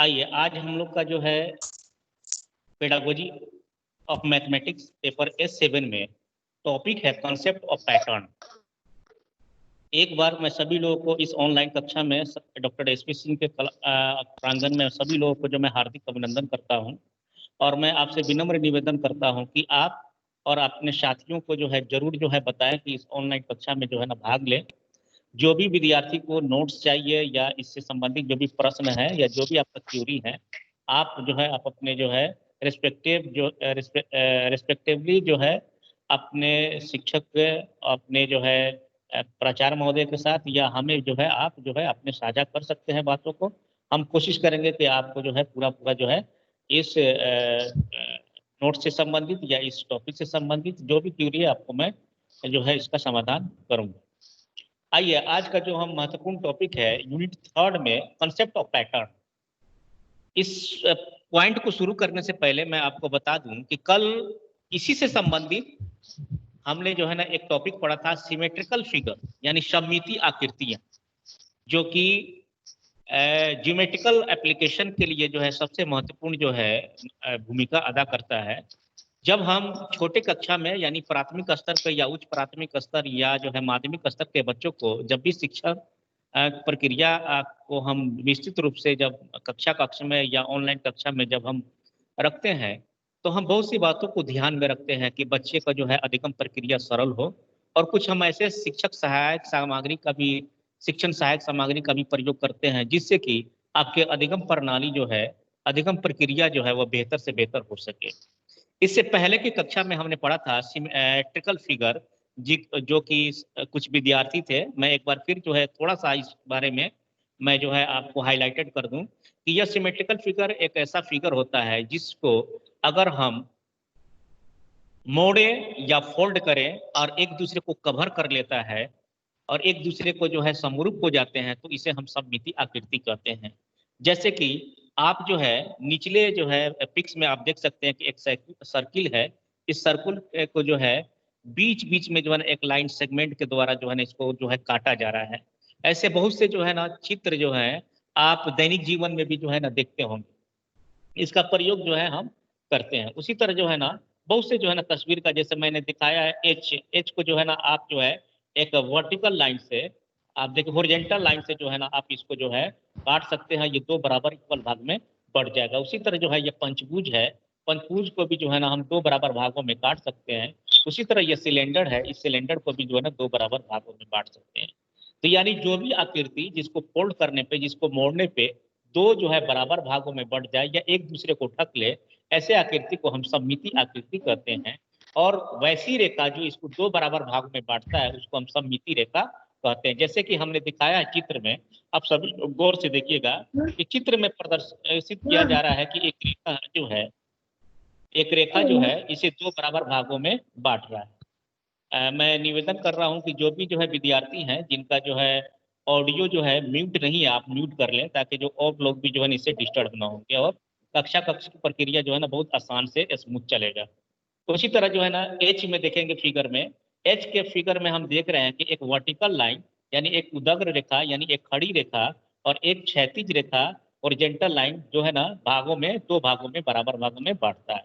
आइए आज हम लोग का जो है pedagogy of mathematics paper S7 में टॉपिक है कॉन्सेप्ट ऑफ पैटर्न। एक बार मैं सभी लोगों को इस ऑनलाइन कक्षा में डॉक्टर SP सिंह के प्रांगण में सभी लोगों को जो मैं हार्दिक अभिनंदन करता हूं और मैं आपसे विनम्र निवेदन करता हूं कि आप और अपने साथियों को जो है जरूर जो है बताएं कि इस ऑनलाइन कक्षा में जो है ना भाग लें। जो भी विद्यार्थी को नोट्स चाहिए या इससे संबंधित जो भी प्रश्न है या जो भी आपका क्यूरी है, आप जो है आप अपने जो है रिस्पेक्टिवली जो है अपने शिक्षक अपने जो है प्राचार्य महोदय के साथ या हमें जो है आप जो है अपने साझा कर सकते हैं बातों को। हम कोशिश करेंगे कि आपको जो है पूरा जो है इस नोट से संबंधित या इस टॉपिक से संबंधित जो भी क्यूरी है आपको मैं जो है इसका समाधान करूंगा। आइए आज का जो हम महत्वपूर्ण टॉपिक है यूनिट 3 में कॉन्सेप्ट ऑफ पैटर्न। इस पॉइंट को शुरू करने से पहले मैं आपको बता दूं कि कल इसी से संबंधित हमने जो है ना एक टॉपिक पढ़ा था सिमेट्रिकल फिगर यानी सममिति आकृतियां, जो कि ज्योमेट्रिकल एप्लीकेशन के लिए जो है सबसे महत्वपूर्ण जो है भूमिका अदा करता है। जब हम छोटे कक्षा में यानी प्राथमिक स्तर पर या उच्च प्राथमिक स्तर या जो है माध्यमिक स्तर के बच्चों को जब भी शिक्षा प्रक्रिया को हम निश्चित रूप से जब कक्षा में या ऑनलाइन कक्षा में जब हम रखते हैं तो हम बहुत सी बातों को ध्यान में रखते हैं कि बच्चे का जो है अधिगम प्रक्रिया सरल हो और कुछ हम ऐसे शिक्षण सहायक सामग्री का भी प्रयोग करते हैं जिससे कि आपके अधिगम प्रणाली जो है अधिगम प्रक्रिया जो है वह बेहतर से बेहतर हो सके। इससे पहले की कक्षा में हमने पढ़ा था सिमेट्रिकल फिगर जो कि कुछ विद्यार्थी थे। मैं एक बार फिर जो है थोड़ा सा इस बारे में मैं जो है आपको हाईलाइटेड कर दूं कि यह सिमेट्रिकल फिगर एक ऐसा फिगर होता है जिसको अगर हम मोड़े या फोल्ड करें और एक दूसरे को कवर कर लेता है और एक दूसरे को जो है समरूप हो जाते हैं तो इसे हम सममिति आकृति कहते हैं। जैसे कि आप जो है निचले जो है पिक्स में आप देख सकते हैं कि एक सर्किल है। इस सर्कुल को जो है बीच बीच में जो है एक लाइन सेगमेंट के द्वारा जो है ना इसको जो है काटा जा रहा है। ऐसे बहुत से जो है ना चित्र जो है आप दैनिक जीवन में भी जो है ना देखते होंगे। इसका प्रयोग जो है हम करते हैं। उसी तरह जो है ना बहुत से जो है ना तस्वीर का जैसे मैंने दिखाया है एच को जो है ना आप जो है एक वर्टिकल लाइन से आप देखिए हॉरिजॉन्टल लाइन से जो है ना आप इसको जो है काट सकते हैं। ये दो बराबर इक्वल भाग में बढ़ जाएगा। उसी तरह जो है ये पंचभुज है, पंचभुज को भी जो है ना हम दो बराबर भागों में काट सकते हैं। उसी तरह ये सिलेंडर है, इस सिलेंडर को भी जो है ना दो बराबर भागों में बांट सकते हैं। तो यानी जो भी आकृति जिसको फोल्ड करने पे जिसको मोड़ने पे दो जो है बराबर भागों में बढ़ जाए या एक दूसरे को ढक ले, ऐसे आकृति को हम सममिति आकृति कहते हैं। और वैसी रेखा जो इसको दो बराबर भाग में बांटता है उसको हम सममिति रेखा कहते हैं। जैसे कि हमने दिखाया है चित्र में, आप सभी गौर से देखिएगा कि चित्र में प्रदर्शित किया जा रहा है कि एक रेखा जो है इसे दो बराबर भागों में बांट रहा है। मैं निवेदन कर रहा हूं कि जो भी जो है विद्यार्थी हैं जिनका जो है ऑडियो जो है म्यूट नहीं है आप म्यूट कर लें ताकि जो और लोग भी जो है इससे डिस्टर्ब ना होंगे और कक्षा की प्रक्रिया जो है ना बहुत आसान से स्मूथ चलेगा। तो उसी तरह जो है ना एच में देखेंगे फिगर में, एच के फिगर में हम देख रहे हैं कि एक वर्टिकल लाइन यानी एक उदग्र रेखा यानी एक खड़ी रेखा और एक क्षैतिज रेखा ओरिजेंटल लाइन जो है ना भागों में दो भागों में बराबर भागों में बांटता है।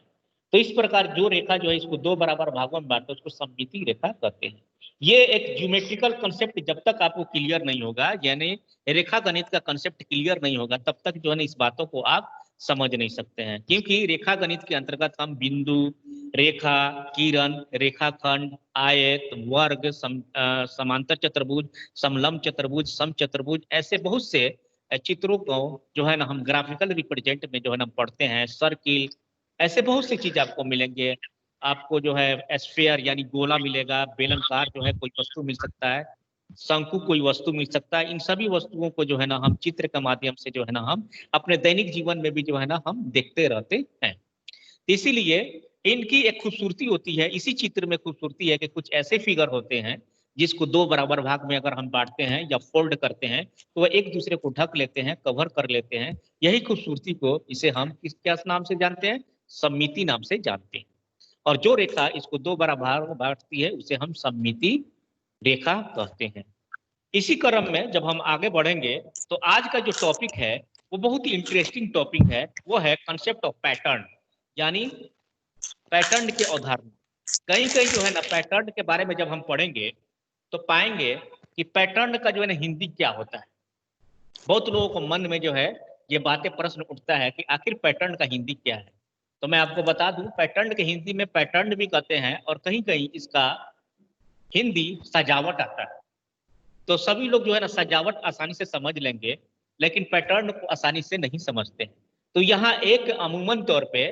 तो इस प्रकार जो रेखा जो है इसको दो बराबर भागों में बांटता है उसको सममिति रेखा कहते हैं। ये एक ज्योमेट्रिकल कॉन्सेप्ट जब तक आपको क्लियर नहीं होगा यानी रेखा गणित का कॉन्सेप्ट क्लियर नहीं होगा तब तक जो है ना इस बातों को आप समझ नहीं सकते हैं। क्योंकि रेखा गणित के अंतर्गत हम बिंदु, रेखा, किरण, रेखाखंड, आयत, वर्ग, समांतर चतुर्भुज, समलंब चतुर्भुज, समचतुर्भुज ऐसे बहुत से चित्रों को जो है ना हम ग्राफिकल रिप्रेजेंट में जो है ना पढ़ते हैं। सर्किल ऐसे बहुत सी चीज आपको मिलेंगे। आपको जो है स्फीयर यानी गोला मिलेगा, बेलनाकार जो है कोई वस्तु मिल सकता है, शंकु कोई वस्तु मिल सकता है। इन सभी वस्तुओं को जो है ना हम चित्र के माध्यम से जो है ना हम अपने दैनिक जीवन में भी जो है ना हम देखते रहते हैं। इसीलिए इनकी एक खूबसूरती होती है, इसी चित्र में खूबसूरती है कि कुछ ऐसे फिगर होते हैं जिसको दो बराबर भाग में अगर हम बांटते हैं या फोल्ड करते हैं तो वह एक दूसरे को ढक लेते हैं, कवर कर लेते हैं। यही खूबसूरती को इसे हम क्या नाम से जानते हैं? सममिति नाम से जानते हैं। और जो रेखा इसको दो बराबर भाग में बांटती है उसे हम सममिति रेखा कहते हैं। इसी क्रम में जब हम आगे बढ़ेंगे तो आज का जो टॉपिक है वो बहुत ही इंटरेस्टिंग टॉपिक है, वो है कंसेप्ट ऑफ पैटर्न, यानी पैटर्न की अवधारणा। कहीं कहीं जो है ना पैटर्न के बारे में जब हम पढ़ेंगे तो पाएंगे कि पैटर्न का जो है ना हिंदी क्या होता है। बहुत लोगों को मन में जो है ये बातें प्रश्न उठता है कि आखिर पैटर्न का हिंदी क्या है। तो मैं आपको बता दूं, पैटर्न के हिंदी में पैटर्न भी कहते हैं और कहीं कहीं इसका हिंदी सजावट आता है। तो सभी लोग जो है ना सजावट आसानी से समझ लेंगे, लेकिन पैटर्न को आसानी से नहीं समझते। तो यहाँ एक अमूमन तौर पे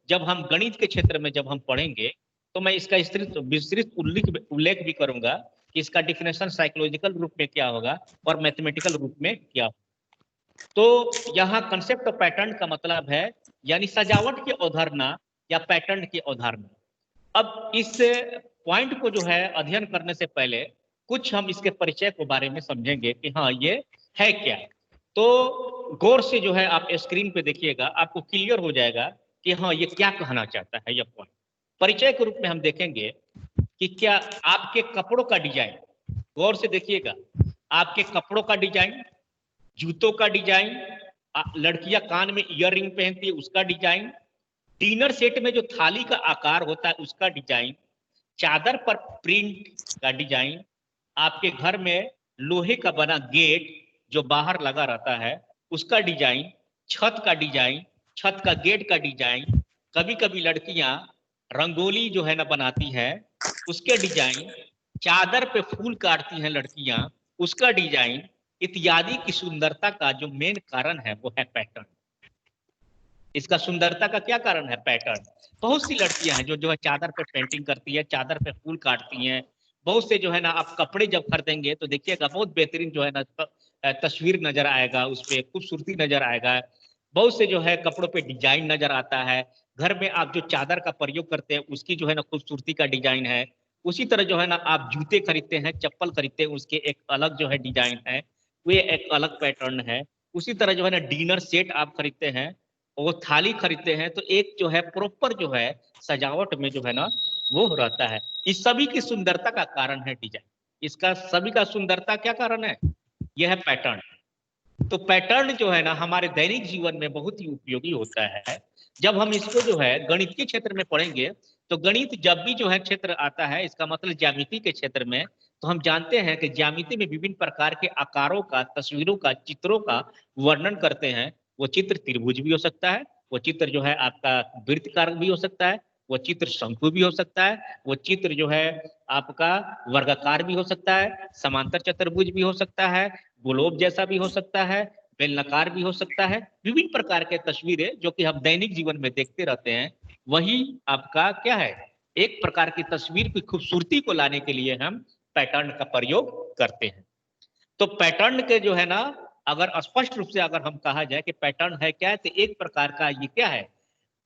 जब हम गणित के क्षेत्र में जब हम पढ़ेंगे तो मैं इसका विस्तृत उल्लेख भी करूंगा कि इसका डिफिनेशन साइकोलॉजिकल रूप में क्या होगा और मैथमेटिकल रूप में क्या होगा। तो यहाँ कंसेप्ट ऑफ पैटर्न का मतलब है यानी सजावट की अवधारणा या पैटर्न की अवधारणा। अब इस पॉइंट को जो है अध्ययन करने से पहले कुछ हम इसके परिचय के बारे में समझेंगे कि हाँ ये है क्या। तो गौर से जो है आप स्क्रीन पे देखिएगा, आपको क्लियर हो जाएगा कि हाँ ये क्या कहना चाहता है। यह पॉइंट परिचय के रूप में हम देखेंगे कि क्या आपके कपड़ों का डिजाइन, गौर से देखिएगा, आपके कपड़ों का डिजाइन, जूतों का डिजाइन, लड़कियां कान में ईयर रिंग पहनती है उसका डिजाइन, डिनर सेट में जो थाली का आकार होता है उसका डिजाइन, चादर पर प्रिंट का डिजाइन, आपके घर में लोहे का बना गेट जो बाहर लगा रहता है उसका डिजाइन, छत का डिजाइन, छत का गेट का डिजाइन, कभी कभी लड़कियां रंगोली जो है ना बनाती है उसके डिजाइन, चादर पे फूल काटती हैं लड़कियां उसका डिजाइन इत्यादि की सुंदरता का जो मेन कारण है वो है पैटर्न। इसका सुंदरता का क्या कारण है? पैटर्न। बहुत सी लड़कियां हैं जो है चादर पे पेंटिंग करती है, चादर पे फूल काटती हैं। बहुत से जो है ना आप कपड़े जब खरीदेंगे तो देखिएगा बहुत बेहतरीन जो है ना तस्वीर नजर आएगा, उस पर खूबसूरती नजर आएगा। बहुत से जो है कपड़ों पे डिजाइन नजर आता है। घर में आप जो चादर का प्रयोग करते हैं उसकी जो है ना खूबसूरती का डिजाइन है। उसी तरह जो है ना आप जूते खरीदते हैं, चप्पल खरीदते हैं, उसके एक अलग जो है डिजाइन है, वे एक अलग पैटर्न है। उसी तरह जो है ना डिनर सेट आप खरीदते हैं, वो थाली खरीदते हैं, तो एक जो है प्रॉपर जो है सजावट में जो है ना वो रहता है। इस सभी की सुंदरता का कारण है डिजाइन। इसका सभी का सुंदरता क्या कारण है? यह है पैटर्न। तो पैटर्न जो है ना हमारे दैनिक जीवन में बहुत ही उपयोगी होता है। जब हम इसको जो है गणित के क्षेत्र में पढ़ेंगे तो गणित जब भी जो है क्षेत्र आता है, इसका मतलब ज्यामिति के क्षेत्र में, तो हम जानते हैं कि ज्यामिति में विभिन्न प्रकार के आकारों का, तस्वीरों का, चित्रों का वर्णन करते हैं। वो चित्र त्रिभुज भी हो सकता है, वो चित्र जो है आपका वृत्तकार भी हो सकता है, वो चित्र शंकु भी हो सकता है, वो चित्र जो है आपका वर्गाकार भी हो सकता है, समांतर चतुर्भुज भी हो सकता है, ग्लोब जैसा भी हो सकता है, बेलनाकार भी हो सकता है। विभिन्न प्रकार के तस्वीरें जो कि हम दैनिक जीवन में देखते रहते हैं, वही आपका क्या है, एक प्रकार की तस्वीर की खूबसूरती को लाने के लिए हम पैटर्न का प्रयोग करते हैं। तो पैटर्न के जो है ना अगर स्पष्ट रूप से अगर हम कहा जाए कि पैटर्न है क्या है, तो एक प्रकार का ये क्या है,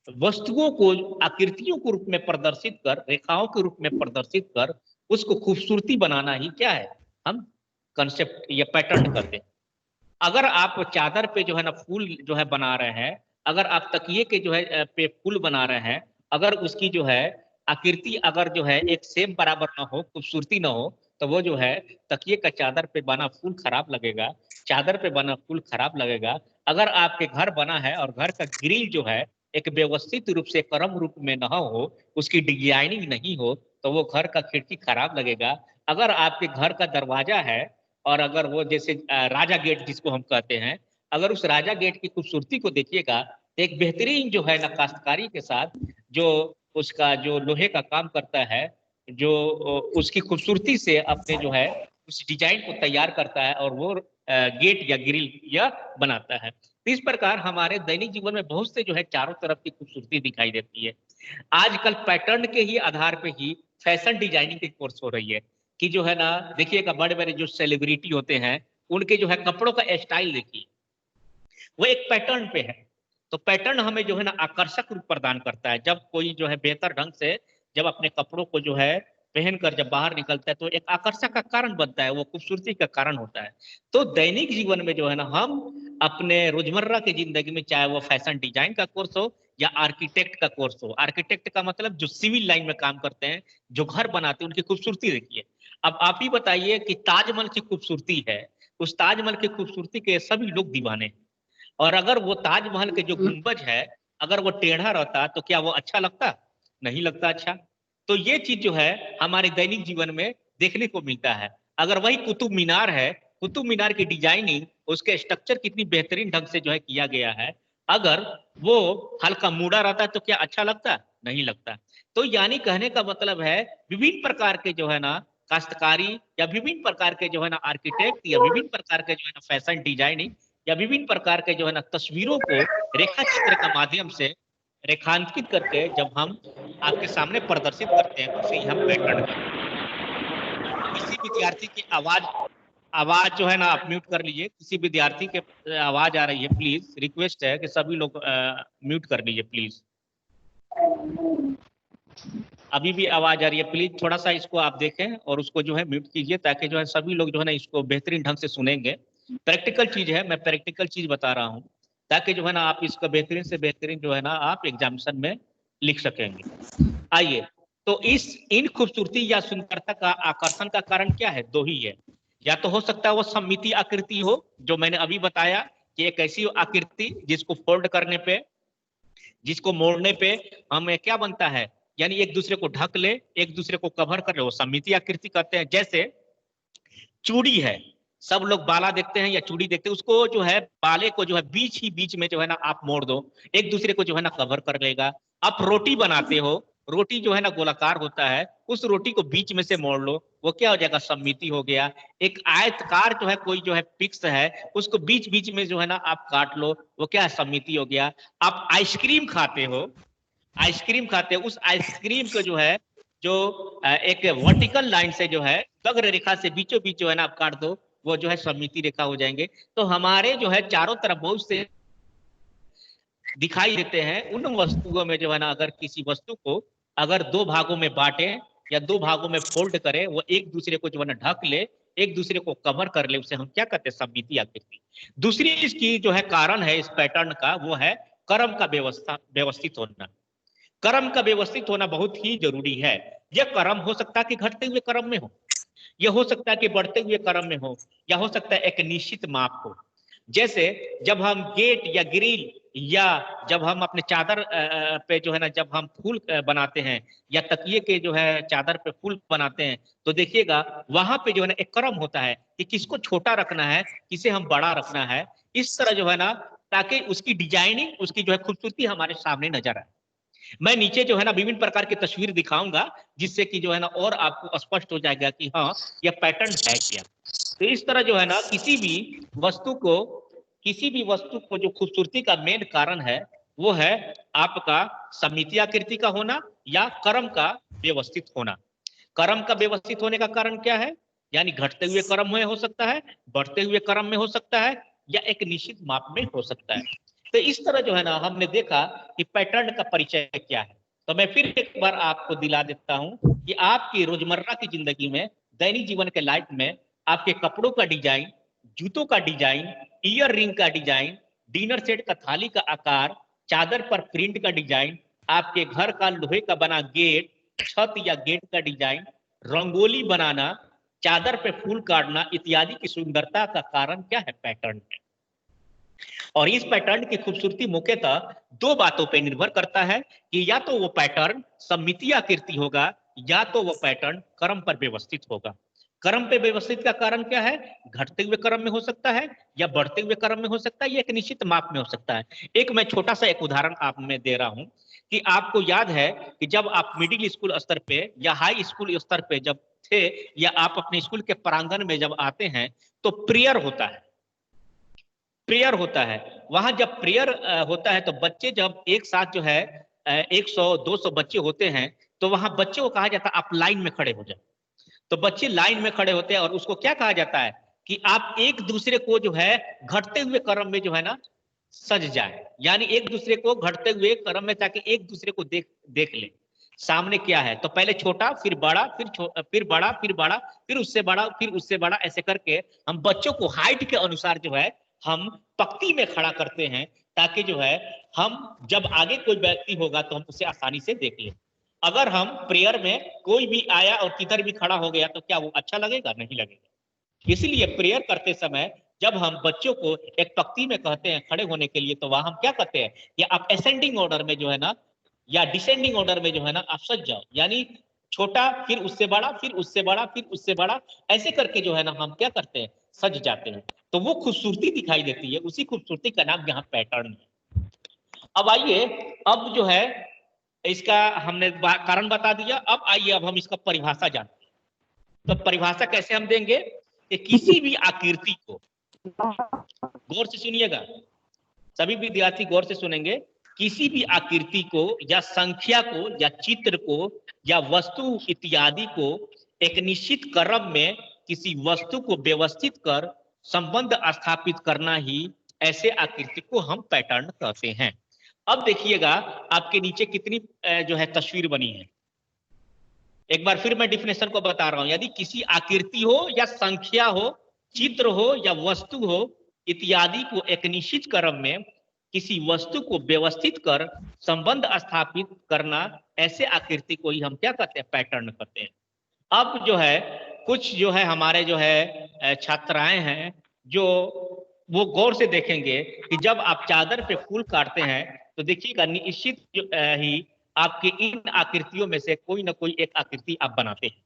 वस्तुओं को आकृतियों के रूप में प्रदर्शित कर, रेखाओं के रूप में प्रदर्शित कर उसको खूबसूरती बनाना ही क्या है, हम कंसेप्ट या पैटर्न करते हैं। अगर आप चादर पे जो है ना फूल जो है बना रहे हैं, अगर आप तकिए के जो है पे फूल बना रहे हैं, अगर उसकी जो है आकृति अगर जो है एक सेम बराबर ना हो, खूबसूरती ना हो, तो वो जो है तकिए का चादर पे बना फूल खराब लगेगा, चादर पे बना फूल खराब लगेगा। अगर आपके घर बना है और घर का ग्रिल जो है एक व्यवस्थित रूप से क्रम रूप में ना हो, उसकी डिजाइनिंग नहीं हो, तो वो घर का खिड़की खराब लगेगा। अगर आपके घर का दरवाजा है और अगर वो जैसे राजा गेट जिसको हम कहते हैं, अगर उस राजा गेट की खूबसूरती को देखिएगा, एक बेहतरीन जो है नक्काशकारी के साथ जो उसका जो लोहे का काम करता है, जो उसकी खूबसूरती से अपने जो है उस डिजाइन को तैयार करता है और वो गेट या ग्रिल या बनाता है। तो इस प्रकार हमारे दैनिक जीवन में बहुत से जो है चारों तरफ की खूबसूरती दिखाई देती है। आजकल पैटर्न के ही आधार पे ही फैशन डिजाइनिंग की कोर्स हो रही है कि जो है ना देखिएगा बड़े बड़े जो सेलिब्रिटी होते हैं उनके जो है कपड़ों का स्टाइल देखिए, वो एक पैटर्न पे है। तो पैटर्न हमें जो है ना आकर्षक रूप प्रदान करता है। जब कोई जो है बेहतर ढंग से जब अपने कपड़ों को जो है पहनकर जब बाहर निकलता है तो एक आकर्षक का कारण बनता है, वो खूबसूरती का कारण होता है। तो दैनिक जीवन में जो है ना हम अपने रोजमर्रा की जिंदगी में, चाहे वो फैशन डिजाइन का कोर्स हो या आर्किटेक्ट का कोर्स हो, आर्किटेक्ट का मतलब जो सिविल लाइन में काम करते हैं, जो घर बनाते हैं, उनकी खूबसूरती देखिए। अब आप ही बताइए कि ताजमहल की खूबसूरती है, उस ताजमहल की खूबसूरती के सभी लोग दीवाने हैं। और अगर वो ताजमहल के जो गुंबज है अगर वो टेढ़ा रहता तो क्या वो अच्छा लगता? नहीं लगता अच्छा। तो ये चीज जो है हमारे दैनिक जीवन में देखने को मिलता है। अगर वही कुतुब मीनार है, कुतुब मीनार की डिजाइनिंग, उसके स्ट्रक्चर कितनी बेहतरीन ढंग से जो है किया गया है, अगर वो हल्का मुड़ा रहता तो क्या अच्छा लगता? नहीं लगता। तो यानी कहने का मतलब है विभिन्न प्रकार के जो है ना काश्तकारी या विभिन्न प्रकार के जो है ना आर्किटेक्ट या विभिन्न प्रकार के जो है ना फैशन डिजाइनिंग या विभिन्न प्रकार के जो है ना तस्वीरों को रेखा चित्र का माध्यम से रेखांकित करके जब हम आपके सामने प्रदर्शित करते हैं तो उसे हम पैटर्न कहते हैं। किसी विद्यार्थी की आवाज आवाज जो है ना आप म्यूट कर लीजिए। किसी विद्यार्थी के आवाज आ रही है, प्लीज रिक्वेस्ट है कि सभी लोग म्यूट कर लीजिए प्लीज। अभी भी आवाज आ रही है, प्लीज थोड़ा सा इसको आप देखें और उसको जो है म्यूट कीजिए ताकि जो है सभी लोग जो है ना इसको बेहतरीन ढंग से सुनेंगे। प्रैक्टिकल चीज है, मैं प्रैक्टिकल चीज बता रहा हूँ ताकि जो है ना आप इसका बेहतरीन से बेहतरीन जो है ना आप एग्जामिनेशन में लिख सकेंगे। आइए, तो इस इन खूबसूरती या सुंदरता का आकर्षण का कारण क्या है? दो ही है। या तो हो सकता है वो सममितीय आकृति हो, जो मैंने अभी बताया कि एक ऐसी आकृति जिसको फोल्ड करने पे, जिसको मोड़ने पे हमें क्या बनता है, यानी एक दूसरे को ढक ले, एक दूसरे को कवर कर ले, वो सममितीय आकृति कहते हैं। जैसे चूड़ी है, सब लोग बाला देखते हैं या चूड़ी देखते हैं, उसको जो है बाले को जो है बीच ही बीच में जो है ना आप मोड़ दो, एक दूसरे को जो है ना कवर कर लेगा। आप रोटी बनाते हो, रोटी जो है ना गोलाकार होता है, उस रोटी को बीच में से मोड़ लो, वो क्या हो जाएगा? सममिति हो गया। एक आयतकार जो है कोई जो है पिक्स है, उसको बीच बीच में जो है ना आप काट लो, वो क्या है? सममिति हो गया। आप आइसक्रीम खाते हो, आइसक्रीम खाते हैं, उस आइसक्रीम को जो है जो एक वर्टिकल लाइन से जो है वक्र रेखा से बीचों बीच जो है ना आप काट दो, वो जो है सममिति रेखा हो जाएंगे। तो हमारे जो है चारों तरफ बहुत से दिखाई देते हैं। उन वस्तुओं में जो है ना अगर किसी वस्तु को अगर दो भागों में बांटे या दो भागों में फोल्ड करे, वो एक दूसरे को जो है ना ढक ले, एक दूसरे को कवर कर ले, उसे हम क्या कहते हैं? सममिति आकृति। दूसरी इसकी जो है कारण है इस पैटर्न का, वो है क्रम का व्यवस्थित होना। क्रम का व्यवस्थित होना बहुत ही जरूरी है। यह क्रम हो सकता है कि घटते हुए क्रम में हो, यह हो सकता है कि बढ़ते हुए क्रम में हो, या हो सकता है एक निश्चित माप हो। जैसे जब हम गेट या ग्रिल या जब हम अपने चादर पे जो है ना जब हम फूल बनाते हैं या तकिए के जो है चादर पे फूल बनाते हैं, तो देखिएगा वहां पे जो है ना एक क्रम होता है कि किसको छोटा रखना है, किसे हम बड़ा रखना है, इस तरह जो है ना, ताकि उसकी डिजाइनिंग, उसकी जो है खूबसूरती हमारे सामने नजर आए। मैं नीचे जो है ना विभिन्न प्रकार की तस्वीर दिखाऊंगा, जिससे कि जो है ना और आपको स्पष्ट हो जाएगा कि हाँ यह पैटर्न है क्या। तो इस तरह जो है ना किसी भी वस्तु को जो खूबसूरती का मेन कारण है वो है आपका सममितीय आकृति का होना या क्रम का व्यवस्थित होना। क्रम का व्यवस्थित होने का कारण क्या है? यानी घटते हुए क्रम में हो सकता है, बढ़ते हुए क्रम में हो सकता है, या एक निश्चित माप में हो सकता है। तो इस तरह जो है ना हमने देखा कि पैटर्न का परिचय क्या है। तो मैं फिर एक बार आपको दिला देता हूं कि आपकी रोजमर्रा की जिंदगी में, दैनिक जीवन के लाइफ में आपके कपड़ों का डिजाइन, जूतों का डिजाइन, ईयर रिंग का डिजाइन, डिनर सेट का थाली का आकार, चादर पर प्रिंट का डिजाइन, आपके घर का लोहे का बना गेट, छत या गेट का डिजाइन, रंगोली बनाना, चादर पे फूल काटना इत्यादि की सुंदरता का कारण क्या है? पैटर्न है। और इस पैटर्न की खूबसूरती मुख्यतः दो बातों पर निर्भर करता है कि या तो वो पैटर्न सममितीय आकृति होगा या तो वो पैटर्न क्रम पर व्यवस्थित होगा। क्रम पे व्यवस्थित का कारण क्या है? घटते हुए क्रम में हो सकता है या बढ़ते हुए क्रम में हो सकता है, या एक निश्चित माप में हो सकता है। एक मैं छोटा सा एक उदाहरण आप में दे रहा हूं कि आपको याद है कि जब आप मिडिल स्कूल स्तर पे या हाई स्कूल स्तर पे जब थे, या आप अपने स्कूल के प्रांगण में जब आते हैं तो प्रेयर होता है, प्रेयर होता है। वहां जब प्रेयर होता है तो बच्चे जब एक साथ जो है 100-200 बच्चे होते हैं, तो वहां बच्चे को कहा जाता है आप लाइन में खड़े हो जाए। तो बच्चे लाइन में खड़े होते हैं और उसको क्या कहा जाता है कि आप एक दूसरे को जो है घटते हुए क्रम में जो है ना सज जाए, यानी एक दूसरे को घटते हुए क्रम में, ताकि एक दूसरे को देख देख ले सामने क्या है। तो पहले छोटा, फिर बड़ा, फिर बड़ा, फिर बड़ा, फिर उससे बड़ा, फिर उससे बड़ा, ऐसे करके हम बच्चों को हाइट के अनुसार जो है हम पंक्ति में खड़ा करते हैं, ताकि जो है हम जब आगे कोई व्यक्ति होगा तो हम उसे आसानी से देख लें। अगर हम प्रेयर में कोई भी आया और किधर भी खड़ा हो गया तो क्या वो अच्छा लगेगा? नहीं लगेगा। इसलिए प्रेयर करते समय जब हम बच्चों को एक पंक्ति में कहते हैं खड़े होने के लिए, तो वहां हम क्या कहते हैं कि आप असेंडिंग ऑर्डर में जो है ना, या डिसेंडिंग ऑर्डर में जो है ना आप सज जाओ, यानी छोटा फिर उससे बड़ा, फिर उससे बड़ा, फिर उससे बड़ा, ऐसे करके जो है ना हम क्या करते हैं, सज जाते हैं। तो वो खूबसूरती दिखाई देती है, उसी खूबसूरती का नाम यहाँ पैटर्न है। अब आइए, अब जो है इसका हमने कारण बता दिया, अब आइए अब हम इसका परिभाषा जानते हैं। तो परिभाषा कैसे हम देंगे कि किसी भी आकृति को, गौर से सुनिएगा, सभी विद्यार्थी गौर से सुनेंगे, किसी भी आकृति को या संख्या को या चित्र को या वस्तु इत्यादि को एक निश्चित क्रम में किसी वस्तु को व्यवस्थित कर संबंध स्थापित करना ही ऐसे आकृति को हम पैटर्न कहते हैं। अब देखिएगा आपके नीचे कितनी जो है तस्वीर बनी है। एक बार फिर मैं डिफिनेशन को बता रहा हूं, यदि किसी आकृति हो या संख्या हो, चित्र हो या वस्तु हो इत्यादि को एक निश्चित क्रम में किसी वस्तु को व्यवस्थित कर संबंध स्थापित करना, ऐसे आकृति को ही हम क्या कहते हैं, पैटर्न कहते हैं। अब जो है कुछ जो है हमारे जो है छात्राएं हैं, जो वो गौर से देखेंगे कि जब आप चादर पे फूल काटते हैं तो देखिएगा निश्चित ही आपके इन आकृतियों में से कोई ना कोई एक आकृति आप बनाते हैं।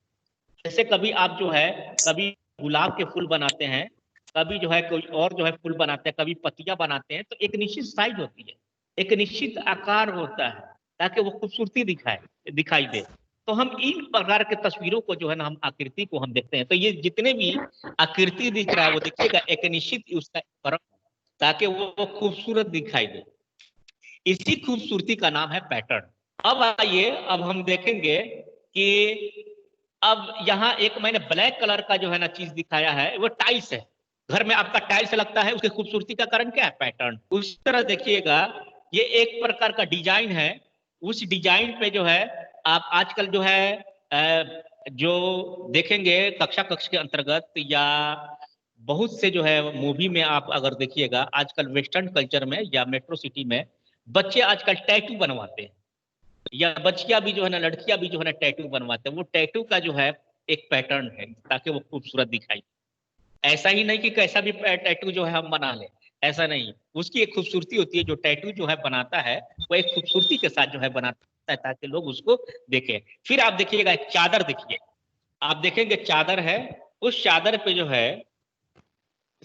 जैसे कभी आप जो है कभी गुलाब के फूल बनाते हैं, कभी जो है कोई और जो है फूल बनाते हैं, कभी पत्तियां बनाते हैं, तो एक निश्चित साइज होती है, एक निश्चित आकार होता है ताकि वो खूबसूरती दिखाई दे। तो हम इन प्रकार के तस्वीरों को जो है ना हम आकृति को हम देखते हैं। तो ये जितने भी आकृति दिख रहा है वो देखिएगा एक निश्चित उसका क्रम, ताकि वो खूबसूरत दिखाई दे। इसी खूबसूरती का नाम है पैटर्न। अब आइए, अब हम देखेंगे कि अब यहाँ एक मैंने ब्लैक कलर का जो है ना चीज दिखाया है, वो टाइल्स है। घर में आपका टाइल्स लगता है, उसकी खूबसूरती का कारण क्या है, पैटर्न। उस तरह देखिएगा ये एक प्रकार का डिजाइन है, उस डिजाइन पे जो है आप आजकल जो है जो देखेंगे कक्षा कक्ष के अंतर्गत या बहुत से जो है मूवी में आप अगर देखिएगा, आजकल वेस्टर्न कल्चर में या मेट्रो सिटी में बच्चे आजकल टैटू बनवाते हैं, या बच्चियां भी जो है ना, लड़कियां भी जो है ना टैटू बनवाते हैं। वो टैटू का जो है एक पैटर्न है ताकि वो खूबसूरत दिखाई। ऐसा ही नहीं कि कैसा भी टैटू जो है हम बना ले, ऐसा नहीं। उसकी एक खूबसूरती होती है, जो टैटू जो है बनाता है वो एक खूबसूरती के साथ जो है बनाता है ताकि लोग उसको देखें। फिर आप देखिएगा एक चादर देखिए, आप देखेंगे चादर है, उस चादर पे जो है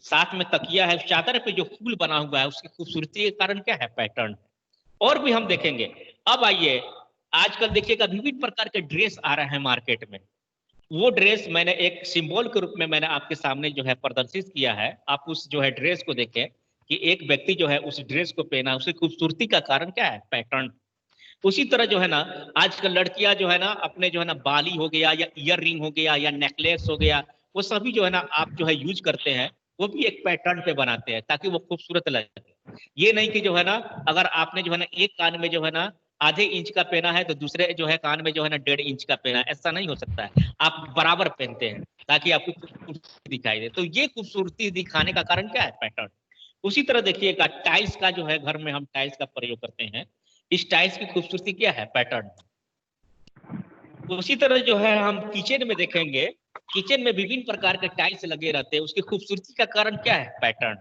साथ में तकिया है, उस चादर पे जो फूल बना हुआ है उसकी खूबसूरती के कारण क्या है, पैटर्न। और भी हम देखेंगे। अब आइए, आजकल देखिएगा विभिन्न प्रकार के ड्रेस आ रहे हैं मार्केट में। वो ड्रेस मैंने एक सिंबल के रूप में मैंने आपके सामने जो है प्रदर्शित किया है। आप उस जो है ड्रेस को देखें कि एक व्यक्ति जो है उस ड्रेस को पहना, उसकी खूबसूरती का कारण क्या है, पैटर्न। उसी तरह जो है ना आजकल लड़कियां जो है ना अपने जो है ना बाली हो गया या ईयर रिंग हो गया या नेकलेस हो गया, वो सभी जो है ना आप जो है यूज करते हैं, वो भी एक पैटर्न पे बनाते हैं ताकि वो खूबसूरत लगे। ये नहीं कि जो है ना अगर आपने जो है ना एक कान में जो है ना आधे इंच का पहना है तो दूसरे जो है कान में जो है ना 1.5 इंच का पहना है, ऐसा नहीं हो सकता है। आप बराबर पहनते हैं ताकि आपको खूबसूरती दिखाई दे। तो ये खूबसूरती दिखाने का कारण क्या है, पैटर्न। उसी तरह देखिएगा टाइल्स का जो है, घर में हम टाइल्स का प्रयोग करते हैं, इस टाइल्स की खूबसूरती क्या है, पैटर्न। उसी तरह जो है हम किचन में देखेंगे, किचन में विभिन्न प्रकार के टाइल्स लगे रहते हैं, उसकी खूबसूरती का कारण क्या है, पैटर्न।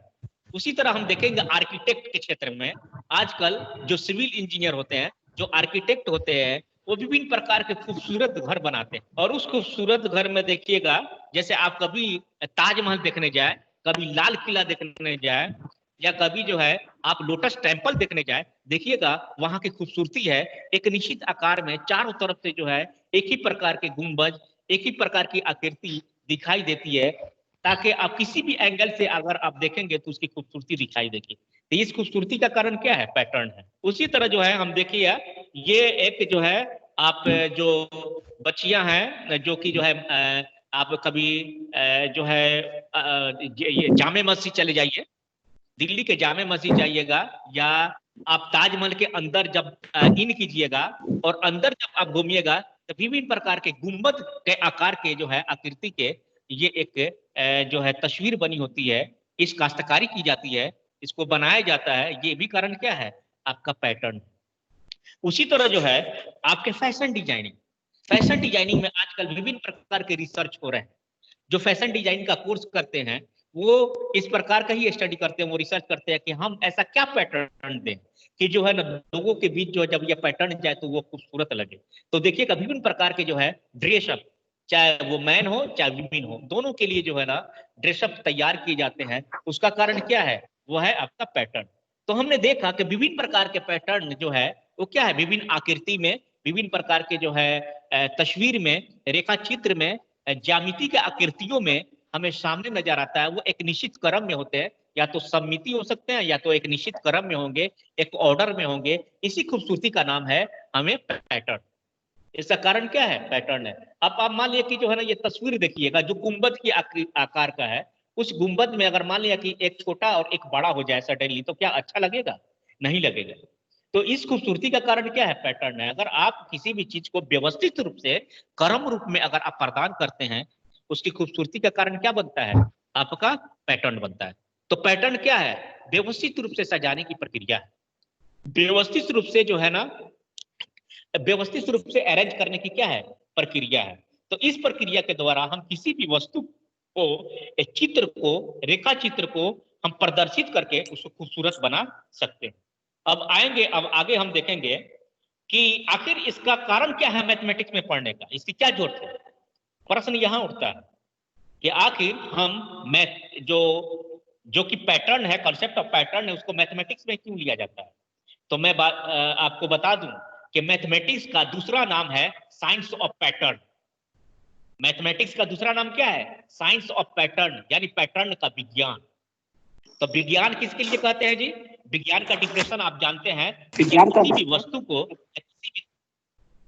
उसी तरह हम देखेंगे आर्किटेक्ट के क्षेत्र में, आजकल जो सिविल इंजीनियर होते हैं, जो आर्किटेक्ट होते हैं, वो विभिन्न प्रकार के खूबसूरत घर बनाते हैं। और उस खूबसूरत घर में देखिएगा, जैसे आप कभी ताजमहल देखने जाए, कभी लाल किला देखने जाए, या कभी जो है आप लोटस टेम्पल देखने जाए, देखिएगा वहां की खूबसूरती है एक निश्चित आकार में, चारों तरफ से जो है एक ही प्रकार के गुंबज, एक ही प्रकार की आकृति दिखाई देती है, ताकि आप किसी भी एंगल से अगर आप देखेंगे तो उसकी खूबसूरती दिखाई देगी। तो इस खूबसूरती का कारण क्या है, पैटर्न है। उसी तरह जो है हम देखिए, ये एक जो है आप जो बच्चियां हैं जो कि जो है आप कभी जो है ये जामे मस्जिद चले जाइए, दिल्ली के जामे मस्जिद जाइएगा, या आप ताजमहल के अंदर जब इन कीजिएगा और अंदर जब आप घूमिएगा तो विभिन्न प्रकार के गुंबद के आकार के जो है आकृति के ये एक जो है तस्वीर बनी होती है, इस काश्तकारी की जाती है, इसको बनाया जाता है। ये भी कारण क्या है, आपका पैटर्न। उसी तरह जो है आपके फैशन डिजाइनिंग में आजकल विभिन्न प्रकार के रिसर्च हो रहे हैं। जो फैशन डिजाइन का कोर्स करते हैं वो इस प्रकार का ही स्टडी करते हैं, वो रिसर्च करते हैं कि हम ऐसा क्या पैटर्न दें कि जो है ना लोगों के बीच जो है जब ये पैटर्न जाए तो वो खूबसूरत लगे। तो देखिएगा विभिन्न प्रकार के जो है ड्रेसअप, चाहे वो मैन हो चाहे विमेन हो, दोनों के लिए जो है ना ड्रेसअप तैयार किए जाते हैं। उसका कारण क्या है? वो है आपका पैटर्न। तो हमने देखा कि विभिन्न प्रकार के पैटर्न जो है वो क्या है, विभिन्न आकृति में, विभिन्न प्रकार के जो है तस्वीर में, रेखा चित्र में, ज्यामिति के आकृतियों में हमें सामने नजर आता है। वो एक निश्चित क्रम में होते हैं, या तो सममिति हो सकते हैं या तो एक निश्चित क्रम में होंगे, एक ऑर्डर में होंगे। इसी खूबसूरती का नाम है हमें पैटर्न। इसका कारण क्या है? पैटर्न है। अब आप मान लिया कि जो है ना ये तस्वीर देखिएगा जो गुंबद की आकार का है, उस गुंबद में अगर मान लिया कि एक छोटा और एक बड़ा हो जाए सडनली, तो क्या अच्छा लगेगा? नहीं लगेगा। तो इस खूबसूरती का कारण क्या है? पैटर्न है। अगर आप किसी भी चीज को व्यवस्थित रूप से क्रम रूप में अगर आप प्रदान करते हैं, उसकी खूबसूरती का कारण क्या बनता है? आपका पैटर्न बनता है। तो पैटर्न क्या है? व्यवस्थित रूप से सजाने की प्रक्रिया है। व्यवस्थित रूप से जो है ना, व्यवस्थित रूप से अरेंज करने की क्या है? प्रक्रिया है। तो इस प्रक्रिया के द्वारा हम किसी भी वस्तु को, एक चित्र को, रेखा चित्र को हम प्रदर्शित करके उसको खूबसूरत बना सकते हैं। अब आएंगे, अब आगे हम देखेंगे कि आखिर इसका कारण क्या है मैथमेटिक्स में पढ़ने का, इसकी क्या जरूरत है। प्रश्न यहां उठता है कि आखिर हम मैथ जो जो कि पैटर्न है, कॉन्सेप्ट ऑफ पैटर्न है, उसको मैथमेटिक्स में क्यों लिया जाता है। तो मैं आपको बता दूं कि मैथमेटिक्स का दूसरा नाम है साइंस ऑफ पैटर्न। मैथमेटिक्स का दूसरा नाम क्या है? साइंस ऑफ पैटर्न, यानी पैटर्न का विज्ञान। तो विज्ञान किसके लिए कहते हैं जी? विज्ञान का डिफिनेशन आप जानते हैं कि किसी भी वस्तु को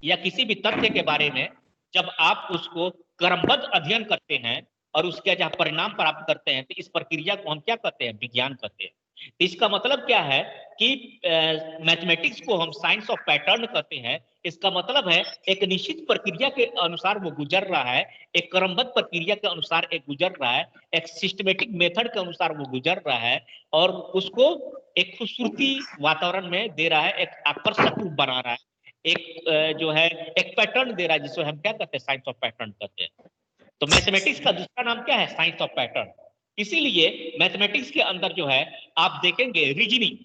या किसी भी तथ्य के बारे में जब आप उसको क्रमबद्ध अध्ययन करते हैं और उसके जहां परिणाम प्राप्त करते हैं, तो इस प्रक्रिया को हम क्या कहते हैं? विज्ञान कहते हैं। इसका मतलब क्या है कि मैथमेटिक्स को हम साइंस ऑफ पैटर्न कहते हैं। इसका मतलब है एक निश्चित प्रक्रिया के अनुसार वो गुजर रहा है, एक क्रमबद्ध प्रक्रिया के अनुसार एक गुजर रहा है, एक सिस्टमेटिक मेथड के अनुसार वो गुजर रहा है और उसको एक खूबसूरती वातावरण में दे रहा है, एक आकर्षक रूप बना रहा है, एक जो है एक पैटर्न दे रहा है, जिसको हम क्या कहते हैं? साइंस ऑफ पैटर्न कहते हैं। तो मैथमेटिक्स का दूसरा नाम क्या है? Science of pattern. इसीलिए मैथमेटिक्स के अंदर जो है आप देखेंगे रीजनिंग,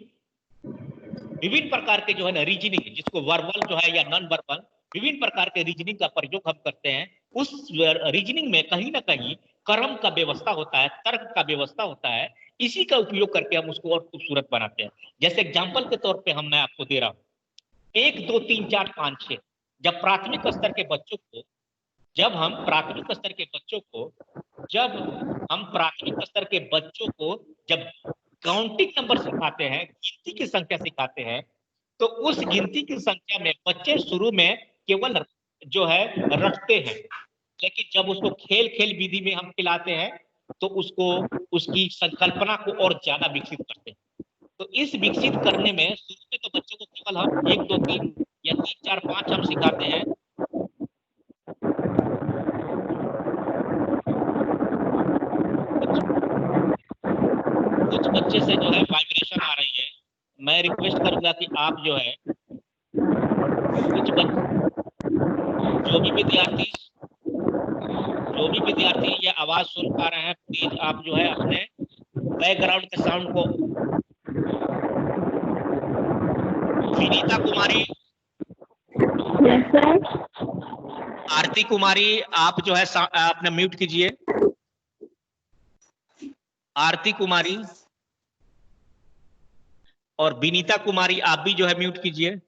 विभिन्न प्रकार के जो है ना रीजनिंग, जिसको वर्बल जो है या नॉन वर्बल, विभिन्न प्रकार के रीजनिंग का प्रयोग हम करते हैं। उस रीजनिंग में कहीं ना कहीं क्रम का व्यवस्था होता है, तर्क का व्यवस्था होता है। इसी का उपयोग करके हम उसको और खूबसूरत बनाते हैं। जैसे एग्जाम्पल के तौर पर मैं आपको दे रहा हूँ, 1 2 3 4 5 6। जब प्राथमिक स्तर के बच्चों को जब हम प्राथमिक स्तर के बच्चों को जब हम प्राथमिक स्तर के बच्चों को जब काउंटिंग नंबर सिखाते हैं, गिनती की संख्या सिखाते हैं, तो उस गिनती की संख्या में बच्चे शुरू में केवल जो है रटते हैं, लेकिन जब उसको खेल खेल विधि में हम खिलाते हैं तो उसको, उसकी संकल्पना को और ज्यादा विकसित करते हैं। तो इस विकसित करने में शुरू में तो बच्चों को केवल हम 1 2 3 या 3 4 5 हम सिखाते हैं। कुछ बच्चे से जो है वाइब्रेशन आ रही है, मैं रिक्वेस्ट करूंगा कि आप जो है कुछ जो भी विद्यार्थी ये आवाज सुन पा रहे हैं, प्लीज आप जो है अपने बैकग्राउंड के साउंड को। विनीता कुमारी, आरती कुमारी, आप जो है अपने म्यूट कीजिए। आरती कुमारी और विनीता कुमारी, आप भी जो है म्यूट कीजिए।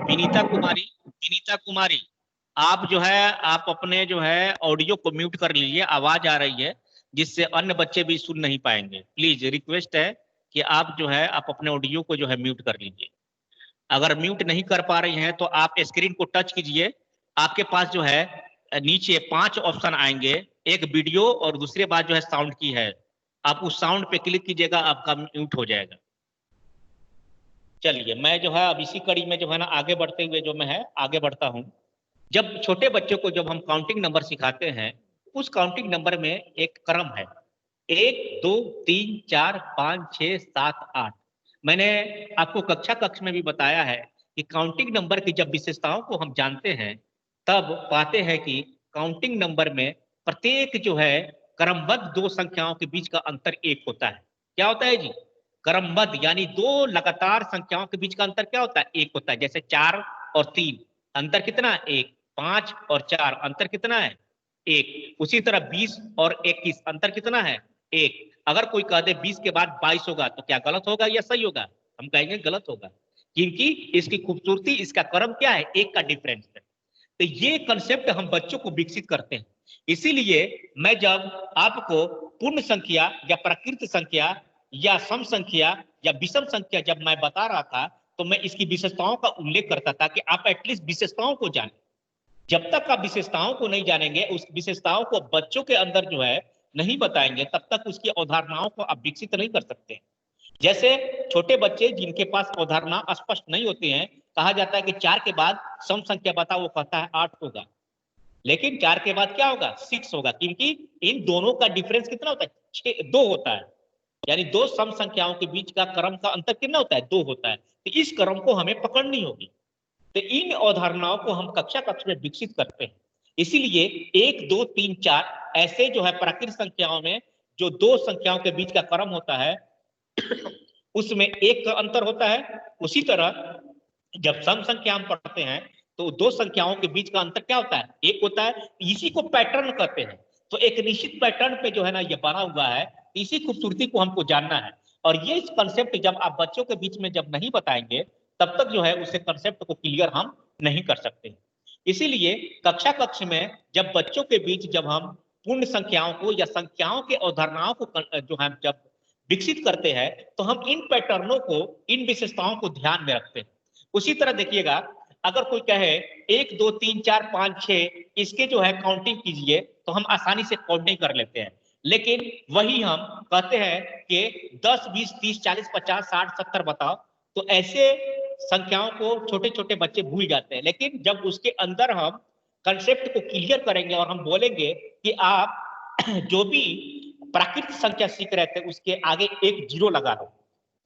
विनीता कुमारी, आप जो है आप अपने जो है ऑडियो को म्यूट कर लीजिए, आवाज आ रही है जिससे अन्य बच्चे भी सुन नहीं पाएंगे। प्लीज रिक्वेस्ट है कि आप जो है आप अपने ऑडियो को जो है म्यूट कर लीजिए। अगर म्यूट नहीं कर पा रही हैं तो आप स्क्रीन को टच कीजिए, आपके पास जो है नीचे 5 ऑप्शन आएंगे, एक वीडियो और दूसरे बात जो है साउंड की है। आप उस साउंड पे क्लिक कीजिएगा, आपका म्यूट हो जाएगा। चलिए मैं जो है अब इसी कड़ी में जो है ना आगे बढ़ते हुए जो मैं है आगे बढ़ता हूँ। जब छोटे बच्चों को जब हम काउंटिंग नंबर सिखाते हैं, उस काउंटिंग नंबर में एक क्रम है, 1 2 3 4 5 6 7 8। मैंने आपको कक्ष में भी बताया है कि काउंटिंग नंबर की जब विशेषताओं को हम जानते हैं, तब पाते हैं कि काउंटिंग नंबर में प्रत्येक जो है क्रमबद्ध दो संख्याओं के बीच का अंतर 1 होता है। क्या होता है जी? क्रमबद्ध यानी दो लगातार संख्याओं के बीच का अंतर क्या होता है? 1 होता है। जैसे 4 और 3 अंतर कितना है? 1। 5 और 4 अंतर कितना है? 1। उसी तरह 20 और 21 अंतर कितना है? 1। अगर कोई कह दे 20 के बाद 22 होगा तो क्या गलत होगा या सही होगा? हम कहेंगे गलत होगा, क्योंकि इसकी खूबसूरती, इसका क्रम क्या है? 1 का डिफरेंस है। तो ये कंसेप्ट हम बच्चों को विकसित करते हैं। इसीलिए मैं जब आपको पूर्ण संख्या या प्रकृत संख्या या सम संख्या या विषम संख्या जब मैं बता रहा था, तो मैं इसकी विशेषताओं का उल्लेख करता था कि आप एटलीस्ट विशेषताओं को जानें। जब तक आप विशेषताओं को नहीं जानेंगे, उस विशेषताओं को बच्चों के अंदर जो है नहीं बताएंगे, तब तक उसकी अवधारणाओं को आप विकसित नहीं कर सकते। जैसे छोटे बच्चे जिनके पास अवधारणा स्पष्ट नहीं होती हैं, कहा जाता है कि 4 के बाद सम संख्या बताओ, वो कहता है 8 होगा। लेकिन 4 के बाद क्या होगा? 6 होगा, क्योंकि इन दोनों का डिफरेंस कितना होता है? 2 होता है। यानी दो सम संख्याओं के बीच का क्रम का अंतर कितना होता है? 2 होता है। तो इस क्रम को हमें पकड़नी होगी। तो इन अवधारणाओं को हम कक्षा कक्षा में विकसित करते हैं। इसीलिए 1, 2, 3, 4 ऐसे जो है प्राकृत संख्याओं में जो दो संख्याओं के बीच का क्रम होता है उसमें 1 का अंतर होता है। उसी तरह जब सम संख्या हम पढ़ते हैं तो दो संख्याओं के बीच का अंतर क्या होता है? 1 होता है। इसी को पैटर्न कहते हैं। तो एक निश्चित पैटर्न पे जो है ना ये बना हुआ है, इसी खूबसूरती को हमको जानना है। और ये कंसेप्ट जब आप बच्चों के बीच में जब नहीं बताएंगे, तब तक जो है उसे कंसेप्ट को क्लियर हम नहीं कर सकते। इसीलिए कक्षा कक्ष में जब बच्चों के बीच जब हम पूर्ण संख्याओं को या संख्याओं के अवधारणाओं को जो है जब विकसित करते हैं, तो हम इन पैटर्नों को, इन विशेषताओं को ध्यान में रखते हैं। उसी तरह देखिएगा, अगर कोई कहे 1, 2, 3, 4, 5, 6 इसके जो है काउंटिंग कीजिए, तो हम आसानी से काउंटिंग कर लेते हैं। लेकिन वही हम कहते हैं कि 10, 20, 30, 40, 50, 60, 70 बताओ, तो ऐसे संख्याओं को छोटे छोटे बच्चे भूल जाते हैं। लेकिन जब उसके अंदर हम कंसेप्ट को क्लियर करेंगे और हम बोलेंगे कि आप जो भी प्राकृतिक संख्या सीख रहे थे उसके आगे एक 0 लगा लो,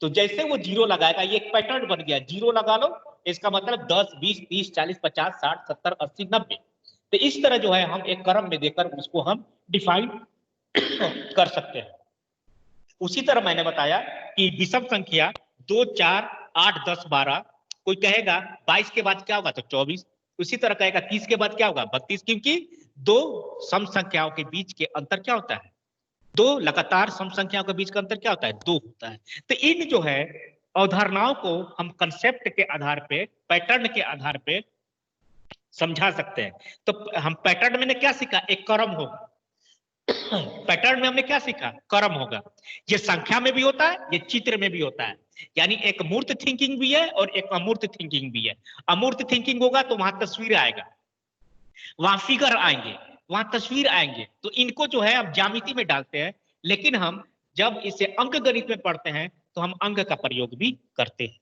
तो जैसे वो 0 लगाएगा, ये एक पैटर्न बन गया। 0 लगा लो, इसका मतलब 10, 20, 30, 40, 50, 60, 70, 80, 90। तो इस तरह जो है हम एक क्रम में देकर उसको हम डिफाइन कर सकते हैं। उसी तरह मैंने बताया कि विषम संख्या 2, 4, 8, 10, 12। कोई कहेगा 22 के बाद क्या होगा? तो 24। उसी तरह कहेगा 30 के बाद क्या होगा? 32, क्योंकि दो सम संख्याओं के बीच के अंतर क्या होता है? दो लगातार सम संख्याओं के बीच का अंतर क्या होता है? 2 होता है। तो इन जो है अवधारणाओं को हम कंसेप्ट के आधार पे, पैटर्न के आधार पे समझा सकते हैं। तो हम पैटर्न में क्या सीखा? एक क्रम होगा। पैटर्न में हमने क्या सीखा? क्रम होगा। ये संख्या में भी होता है, ये चित्र में भी होता है। यानी एक मूर्त थिंकिंग भी है और एक अमूर्त थिंकिंग भी है। अमूर्त थिंकिंग होगा तो वहां तस्वीर आएगा, वहां फिगर आएंगे, वहां तस्वीर आएंगे। तो इनको जो है हम ज्यामिति में डालते हैं। लेकिन हम जब इसे अंक गणित में पढ़ते हैं तो हम अंक का प्रयोग भी करते हैं।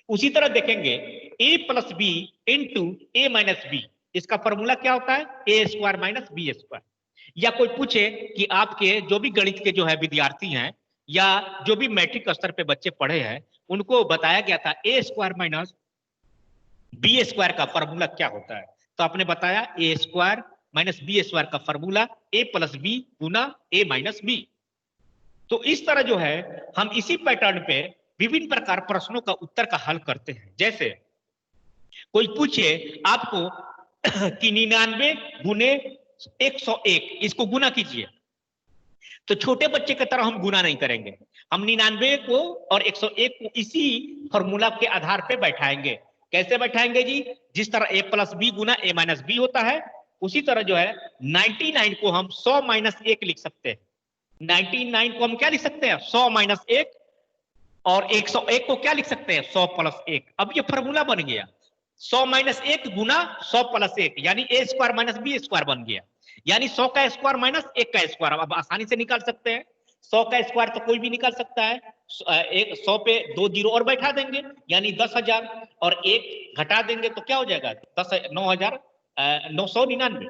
उसी तरह देखेंगे a plus B into A minus B, इसका फॉर्मूला क्या होता है? A square minus B square. या कोई पूछे कि आपके जो भी गणित के जो है विद्यार्थी हैं या जो भी मैट्रिक स्तर पे बच्चे पढ़े हैं, उनको बताया गया था ए स्क्वायर माइनस बी स्क्वायर का फॉर्मूला क्या होता है। तो आपने बताया ए स्क्वायर माइनस बी स्क्वायर का फॉर्मूला ए प्लस बी गुना ए माइनस बी। तो इस तरह जो है हम इसी पैटर्न पे विभिन्न प्रकार प्रश्नों का उत्तर का हल करते हैं। जैसे कोई पूछे आपको कि 99 गुने 101 इसको गुना कीजिए, तो छोटे बच्चे की तरह हम गुना नहीं करेंगे। हम 99 को और 101 को इसी फॉर्मूला के आधार पे बैठाएंगे। कैसे बैठाएंगे जी? जिस तरह a प्लस बी गुना a माइनस बी होता है, उसी तरह जो है 99 को हम 100 माइनस 1 लिख सकते हैं। 99 को हम क्या लिख सकते हैं? 100 माइनस 1। और 101 को क्या लिख सकते हैं? 100 प्लस 1। अब ये फॉर्मूला बन गया 100 माइनस 1 गुना 100 प्लस 1, यानी ए स्क्वायर माइनस बी स्क्वायर बन गया। यानी 100 का स्क्वायर माइनस 1 का स्क्वायर। अब आसानी से निकाल सकते हैं। 100 का स्क्वायर तो कोई भी निकाल सकता है। 100 पे 2 जीरो और बैठा देंगे, यानी 10,000, और 1 घटा देंगे तो क्या हो जाएगा? 9,999।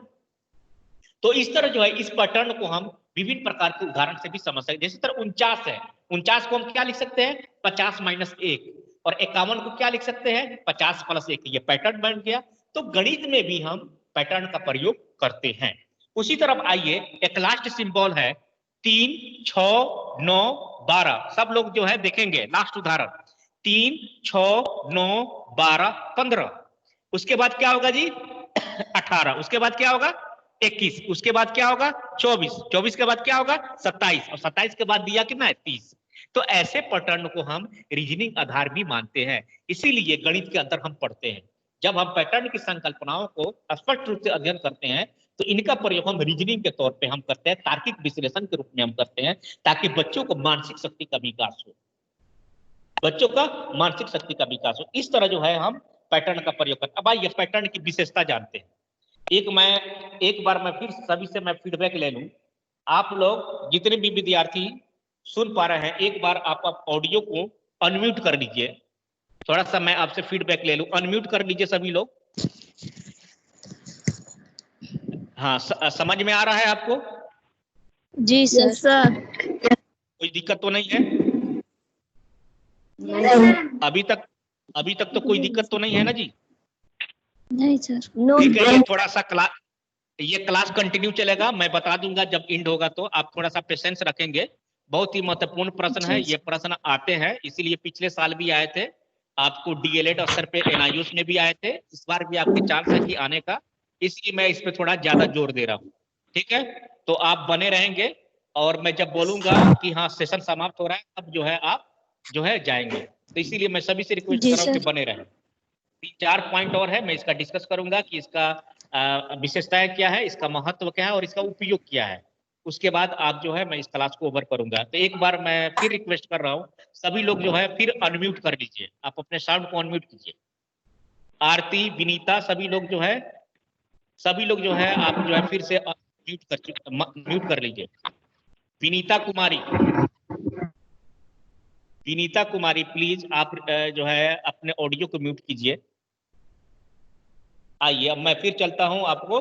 तो इस तरह जो है इस पैटर्न को हम विभिन्न प्रकार के उदाहरण से भी समझ सकते हैं। जैसे तरह 49 है, 49 को हम क्या लिख सकते हैं? 50 माइनस 1। और 51 को क्या लिख सकते हैं? 50 प्लस 1। ये पैटर्न बन गया। तो गणित में भी हम पैटर्न का प्रयोग करते हैं। उसी तरफ आइए, एक लास्ट सिंबल है 3, 6, 9, 12। सब लोग जो है देखेंगे लास्ट उदाहरण 3, 6, 9, 12, 15। उसके बाद क्या होगा जी 18। उसके बाद क्या होगा 21। उसके बाद क्या होगा 24। 24 के बाद क्या होगा 27। और 27 के बाद दिया कितना है 30। तो ऐसे पैटर्न को हम रीजनिंग आधार भी मानते हैं। इसीलिए गणित के अंदर हम पढ़ते हैं, जब हम पैटर्न की संकल्पनाओं को स्पष्ट रूप से अध्ययन करते हैं तो इनका प्रयोग हम रीजनिंग के तौर पे हम करते हैं, तार्किक विश्लेषण के रूप में हम करते हैं, ताकि बच्चों को मानसिक शक्ति का विकास हो, बच्चों का मानसिक शक्ति का विकास हो। इस तरह जो है हम पैटर्न का प्रयोग करते हैं। अब आइए पैटर्न की विशेषता जानते हैं। एक बार मैं फिर सभी से मैं फीडबैक ले लूं। आप लोग जितने भी विद्यार्थी सुन पा रहे हैं, एक बार आप ऑडियो को अनम्यूट कर लीजिए। थोड़ा सा मैं आपसे फीडबैक ले लूं, अनम्यूट कर लीजिए सभी लोग। हाँ, समझ में आ रहा है आपको? जी सर। कोई दिक्कत तो नहीं है? अभी तक तो कोई दिक्कत तो नहीं है ना जी? नहीं सर। ठीक है, ये थोड़ा सा क्लास कंटिन्यू चलेगा। मैं बता दूंगा जब एंड होगा, तो आप थोड़ा सा पेशेंस रखेंगे। बहुत ही महत्वपूर्ण प्रश्न है, ये प्रश्न आते हैं, इसीलिए पिछले साल भी आए थे आपको, डीएलएड स्तर पे एनआईओएस में भी आए थे, इस बार भी आपके चांस है कि आने का, इसलिए मैं इस पे थोड़ा ज्यादा जोर दे रहा हूँ। ठीक है, तो आप बने रहेंगे, और मैं जब बोलूंगा कि हाँ सेशन समाप्त हो रहा है, तब जो है आप जो है जाएंगे। तो इसीलिए मैं सभी से रिक्वेस्ट कर रहा हूँ कि बने रहें। 3-4 पॉइंट और है, मैं इसका डिस्कस करूंगा कि इसका विशेषताएं क्या है, इसका महत्व क्या है और इसका उपयोग क्या है। उसके बाद आप जो है मैं इस क्लास को ओवर करूंगा। तो एक बार मैं फिर रिक्वेस्ट कर रहा हूँ, सभी लोग जो है फिर अनम्यूट कर लीजिए, आप अपने साउंड को अनम्यूट कीजिए। आरती, विनीता, सभी लोग जो है आप जो है फिर से म्यूट कर लीजिए। विनीता कुमारी प्लीज आप जो है अपने ऑडियो को म्यूट कीजिए। आइए, अब मैं फिर चलता हूं आपको।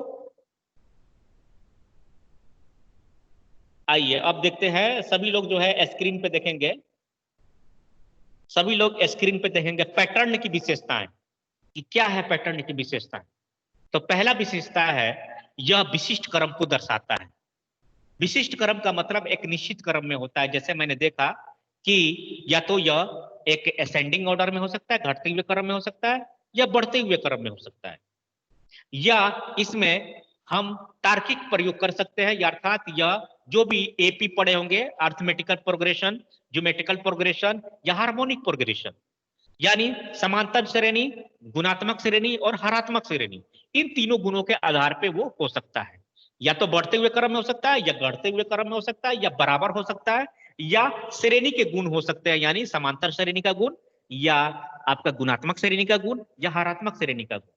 आइए अब देखते हैं, सभी लोग जो है स्क्रीन पे देखेंगे, सभी लोग स्क्रीन पे देखेंगे पैटर्न की विशेषताएं कि क्या है पैटर्न की विशेषताएं। तो पहला विशेषता है, यह विशिष्ट क्रम को दर्शाता है। विशिष्ट क्रम का मतलब एक निश्चित क्रम में होता है। जैसे मैंने देखा कि या तो यह एक असेंडिंग ऑर्डर में हो सकता है, घटते हुए क्रम में हो सकता है, या बढ़ते हुए क्रम में हो सकता है, या इसमें हम तार्किक प्रयोग कर सकते हैं, अर्थात यह जो भी एपी पढ़े होंगे, अर्थमेटिकल प्रोग्रेशन, ज्योमेट्रिकल प्रोग्रेशन या हार्मोनिक प्रोग्रेशन, यानी समांतर श्रेणी, गुणात्मक श्रेणी और हरात्मक श्रेणी, इन तीनों गुणों के आधार पे वो हो सकता है। या तो बढ़ते हुए क्रम में हो सकता है, या घटते हुए क्रम में हो सकता है, या बराबर हो सकता है, या श्रेणी के गुण हो सकते हैं, यानी समांतर श्रेणी का गुण, या आपका गुणात्मक श्रेणी का गुण, या हरात्मक श्रेणी का गुण।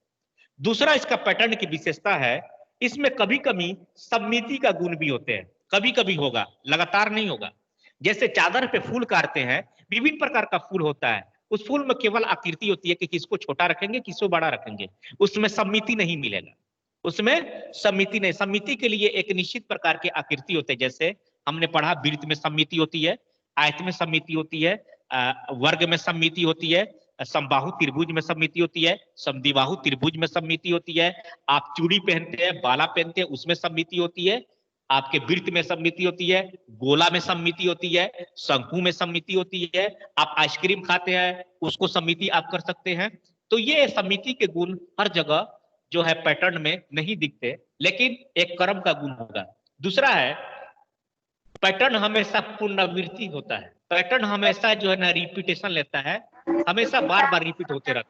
दूसरा इसका पैटर्न की विशेषता है, इसमें कभी कभी सममिति का गुण भी होते हैं। कभी कभी होगा, लगातार नहीं होगा। जैसे चादर पे फूल काटते हैं, विभिन्न प्रकार का फूल होता है, उस फूल में केवल आकृति होती है कि किसको छोटा रखेंगे, किसको बड़ा रखेंगे, उसमें सममिति नहीं मिलेगा। उसमें सममिति नहीं, सममिति के लिए एक निश्चित प्रकार की आकृति होते हैं। जैसे हमने पढ़ा, वृत्त में सममिति होती है, आयत में सममिति होती है, वर्ग में सममिति होती है, समबाहु त्रिभुज में सममिति होती है, समद्विबाहु त्रिभुज में सममिति होती है, आप चूड़ी पहनते हैं, बाला पहनते हैं, उसमें सममिति होती है, आपके वृत्त में सममिति होती है, गोला में सममिति होती है, शंकु में सममिति होती है, आप आइसक्रीम खाते हैं उसको सममिति आप कर सकते हैं। तो ये सममिति के गुण हर जगह जो है पैटर्न में नहीं दिखते, लेकिन एक क्रम का गुण होगा। दूसरा है, पैटर्न हमेशा पुनरावृत्ति होता है। पैटर्न हमेशा जो है ना रिपीटेशन लेता है, हमेशा बार बार रिपीट होते रहता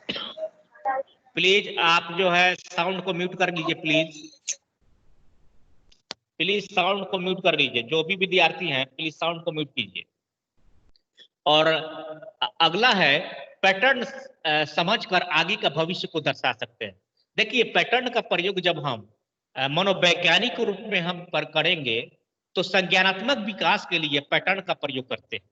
है। प्लीज आप जो है साउंड को म्यूट कर लीजिए, प्लीज साउंड को म्यूट कर लीजिए। जो भी विद्यार्थी हैं प्लीज साउंड को म्यूट कीजिए। और अगला है, पैटर्न समझकर आगे का भविष्य को दर्शा सकते हैं। देखिए, पैटर्न का प्रयोग जब हम मनोवैज्ञानिक रूप में हम करेंगे तो संज्ञानात्मक विकास के लिए पैटर्न का प्रयोग करते हैं।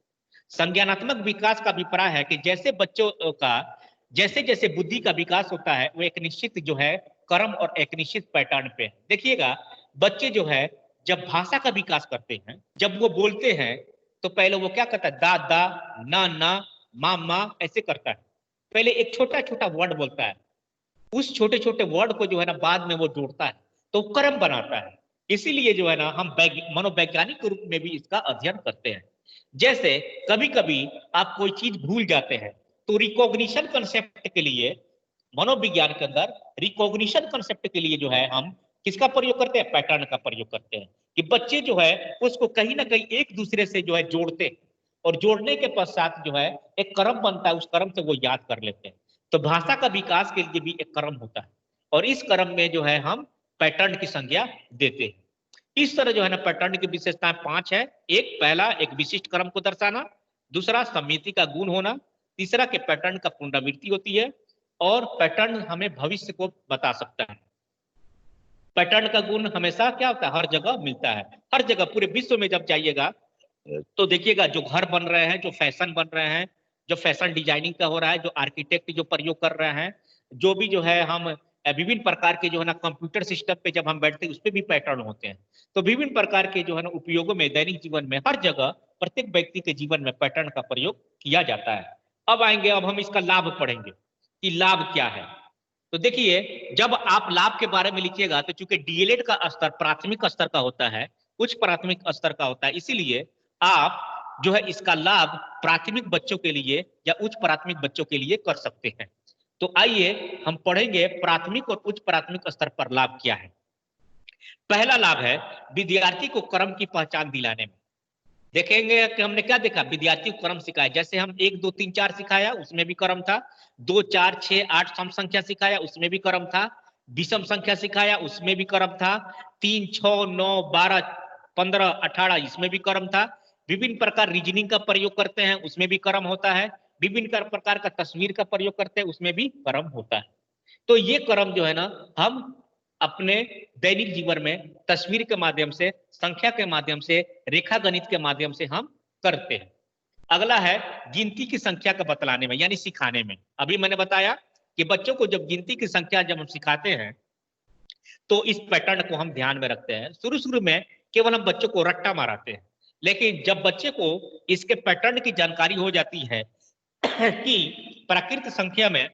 संज्ञानात्मक विकास का अभिप्राय है कि जैसे बच्चों का जैसे जैसे बुद्धि का विकास होता है, वो एक निश्चित जो है क्रम और एक निश्चित पैटर्न पे। देखिएगा, बच्चे जो है जब भाषा का विकास करते हैं, जब वो बोलते हैं, तो पहले वो क्या करता है, दा दा, ना ना, मा मा, ऐसे करता है। पहले एक छोटा छोटा वर्ड बोलता है, उस छोटे छोटे वर्ड को जो है ना बाद में वो जोड़ता है, तो क्रम बनाता है। इसीलिए जो है ना हम मनोवैज्ञानिक रूप में भी इसका अध्ययन करते हैं। जैसे कभी कभी आप कोई चीज भूल जाते हैं, तो रिकॉग्निशन कंसेप्ट के लिए मनोविज्ञान के अंदर रिकॉग्निशन कंसेप्ट के लिए जो है हम किसका प्रयोग करते हैं, पैटर्न का प्रयोग करते हैं। कि बच्चे जो है उसको कहीं ना कहीं एक दूसरे से जो है जोड़ते हैं, और जोड़ने के पश्चात जो है एक क्रम बनता है, उस क्रम से वो याद कर लेते हैं। तो भाषा का विकास के लिए भी एक क्रम होता है, और इस क्रम में जो है हम पैटर्न की संज्ञा देते हैं। इस तरह जो है ना पैटर्न की विशेषताएं 5 है। एक, पहला एक विशिष्ट क्रम को दर्शाना, दूसरा समिति का गुण होना, तीसरा के पैटर्न का पुनरावृत्ति होती है, और पैटर्न हमें भविष्य को बता सकता है। पैटर्न का गुण हमेशा क्या होता है, हर जगह मिलता है। हर जगह पूरे विश्व में जब जाइएगा तो देखिएगा जो घर बन रहे हैं, जो फैशन बन रहे हैं, जो फैशन डिजाइनिंग का हो रहा है, जो आर्किटेक्ट जो प्रयोग कर रहे हैं, जो भी जो है हम विभिन्न प्रकार के जो है ना कंप्यूटर सिस्टम पे जब हम बैठते हैं उस पर भी पैटर्न होते हैं। तो विभिन्न प्रकार के जो है ना उपयोगों में दैनिक जीवन में हर जगह प्रत्येक व्यक्ति के जीवन में पैटर्न का प्रयोग किया जाता है। अब आएंगे, अब हम इसका लाभ पढ़ेंगे कि लाभ क्या है। तो देखिए, जब आप लाभ के बारे में लिखिएगा तो चूंकि डीएलएड का स्तर प्राथमिक स्तर का होता है, उच्च प्राथमिक स्तर का होता है, इसीलिए आप जो है इसका लाभ प्राथमिक बच्चों के लिए या उच्च प्राथमिक बच्चों के लिए कर सकते हैं। तो आइए हम पढ़ेंगे प्राथमिक और उच्च प्राथमिक स्तर पर लाभ क्या है। पहला लाभ है विद्यार्थी को क्रम की पहचान दिलाने में। देखेंगे कि हमने क्या देखा, विद्यार्थी को क्रम सिखाया। जैसे हम 1 2 3 4 सिखाया, उसमें भी क्रम था। 2 4 6 8 सम संख्या सिखाया, उसमें भी क्रम था। विषम संख्या सिखाया, उसमें भी क्रम था। 3 6 9 12 15 18, इसमें भी क्रम था। विभिन्न प्रकार रीजनिंग का प्रयोग करते हैं, उसमें भी क्रम होता है। विभिन्न प्रकार का तस्वीर का प्रयोग करते हैं, उसमें भी क्रम होता है। तो ये क्रम जो है ना हम अपने दैनिक जीवन में तस्वीर के माध्यम से, संख्या के माध्यम से, रेखा गणित के माध्यम से हम करते हैं। अगला है गिनती की संख्या का बतलाने में यानी सिखाने में। अभी मैंने बताया कि बच्चों को जब गिनती की संख्या जब हम सिखाते हैं तो इस पैटर्न को हम ध्यान में रखते हैं। शुरू शुरू में केवल हम बच्चों को रट्टा मारते हैं, लेकिन जब बच्चे को इसके पैटर्न की जानकारी हो जाती है कि प्राकृत संख्या में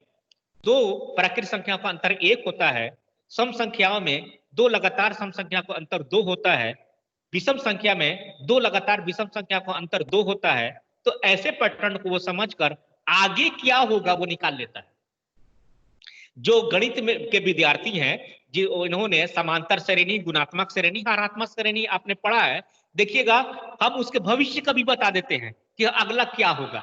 दो प्राकृत संख्या का अंतर 1 होता है, सम संख्याओं में दो लगातार सम संख्या का अंतर 2 होता है, विषम संख्या में दो लगातार विषम संख्या का अंतर 2 होता है, तो ऐसे पैटर्न को वो समझकर आगे क्या होगा वो निकाल लेता है। जो गणित में के विद्यार्थी हैं, जो इन्होंने समांतर श्रेणी, गुणात्मक श्रेणी, हारात्मक श्रेणी आपने पढ़ा है, देखिएगा हम उसके भविष्य का भी बता देते हैं कि अगला क्या होगा,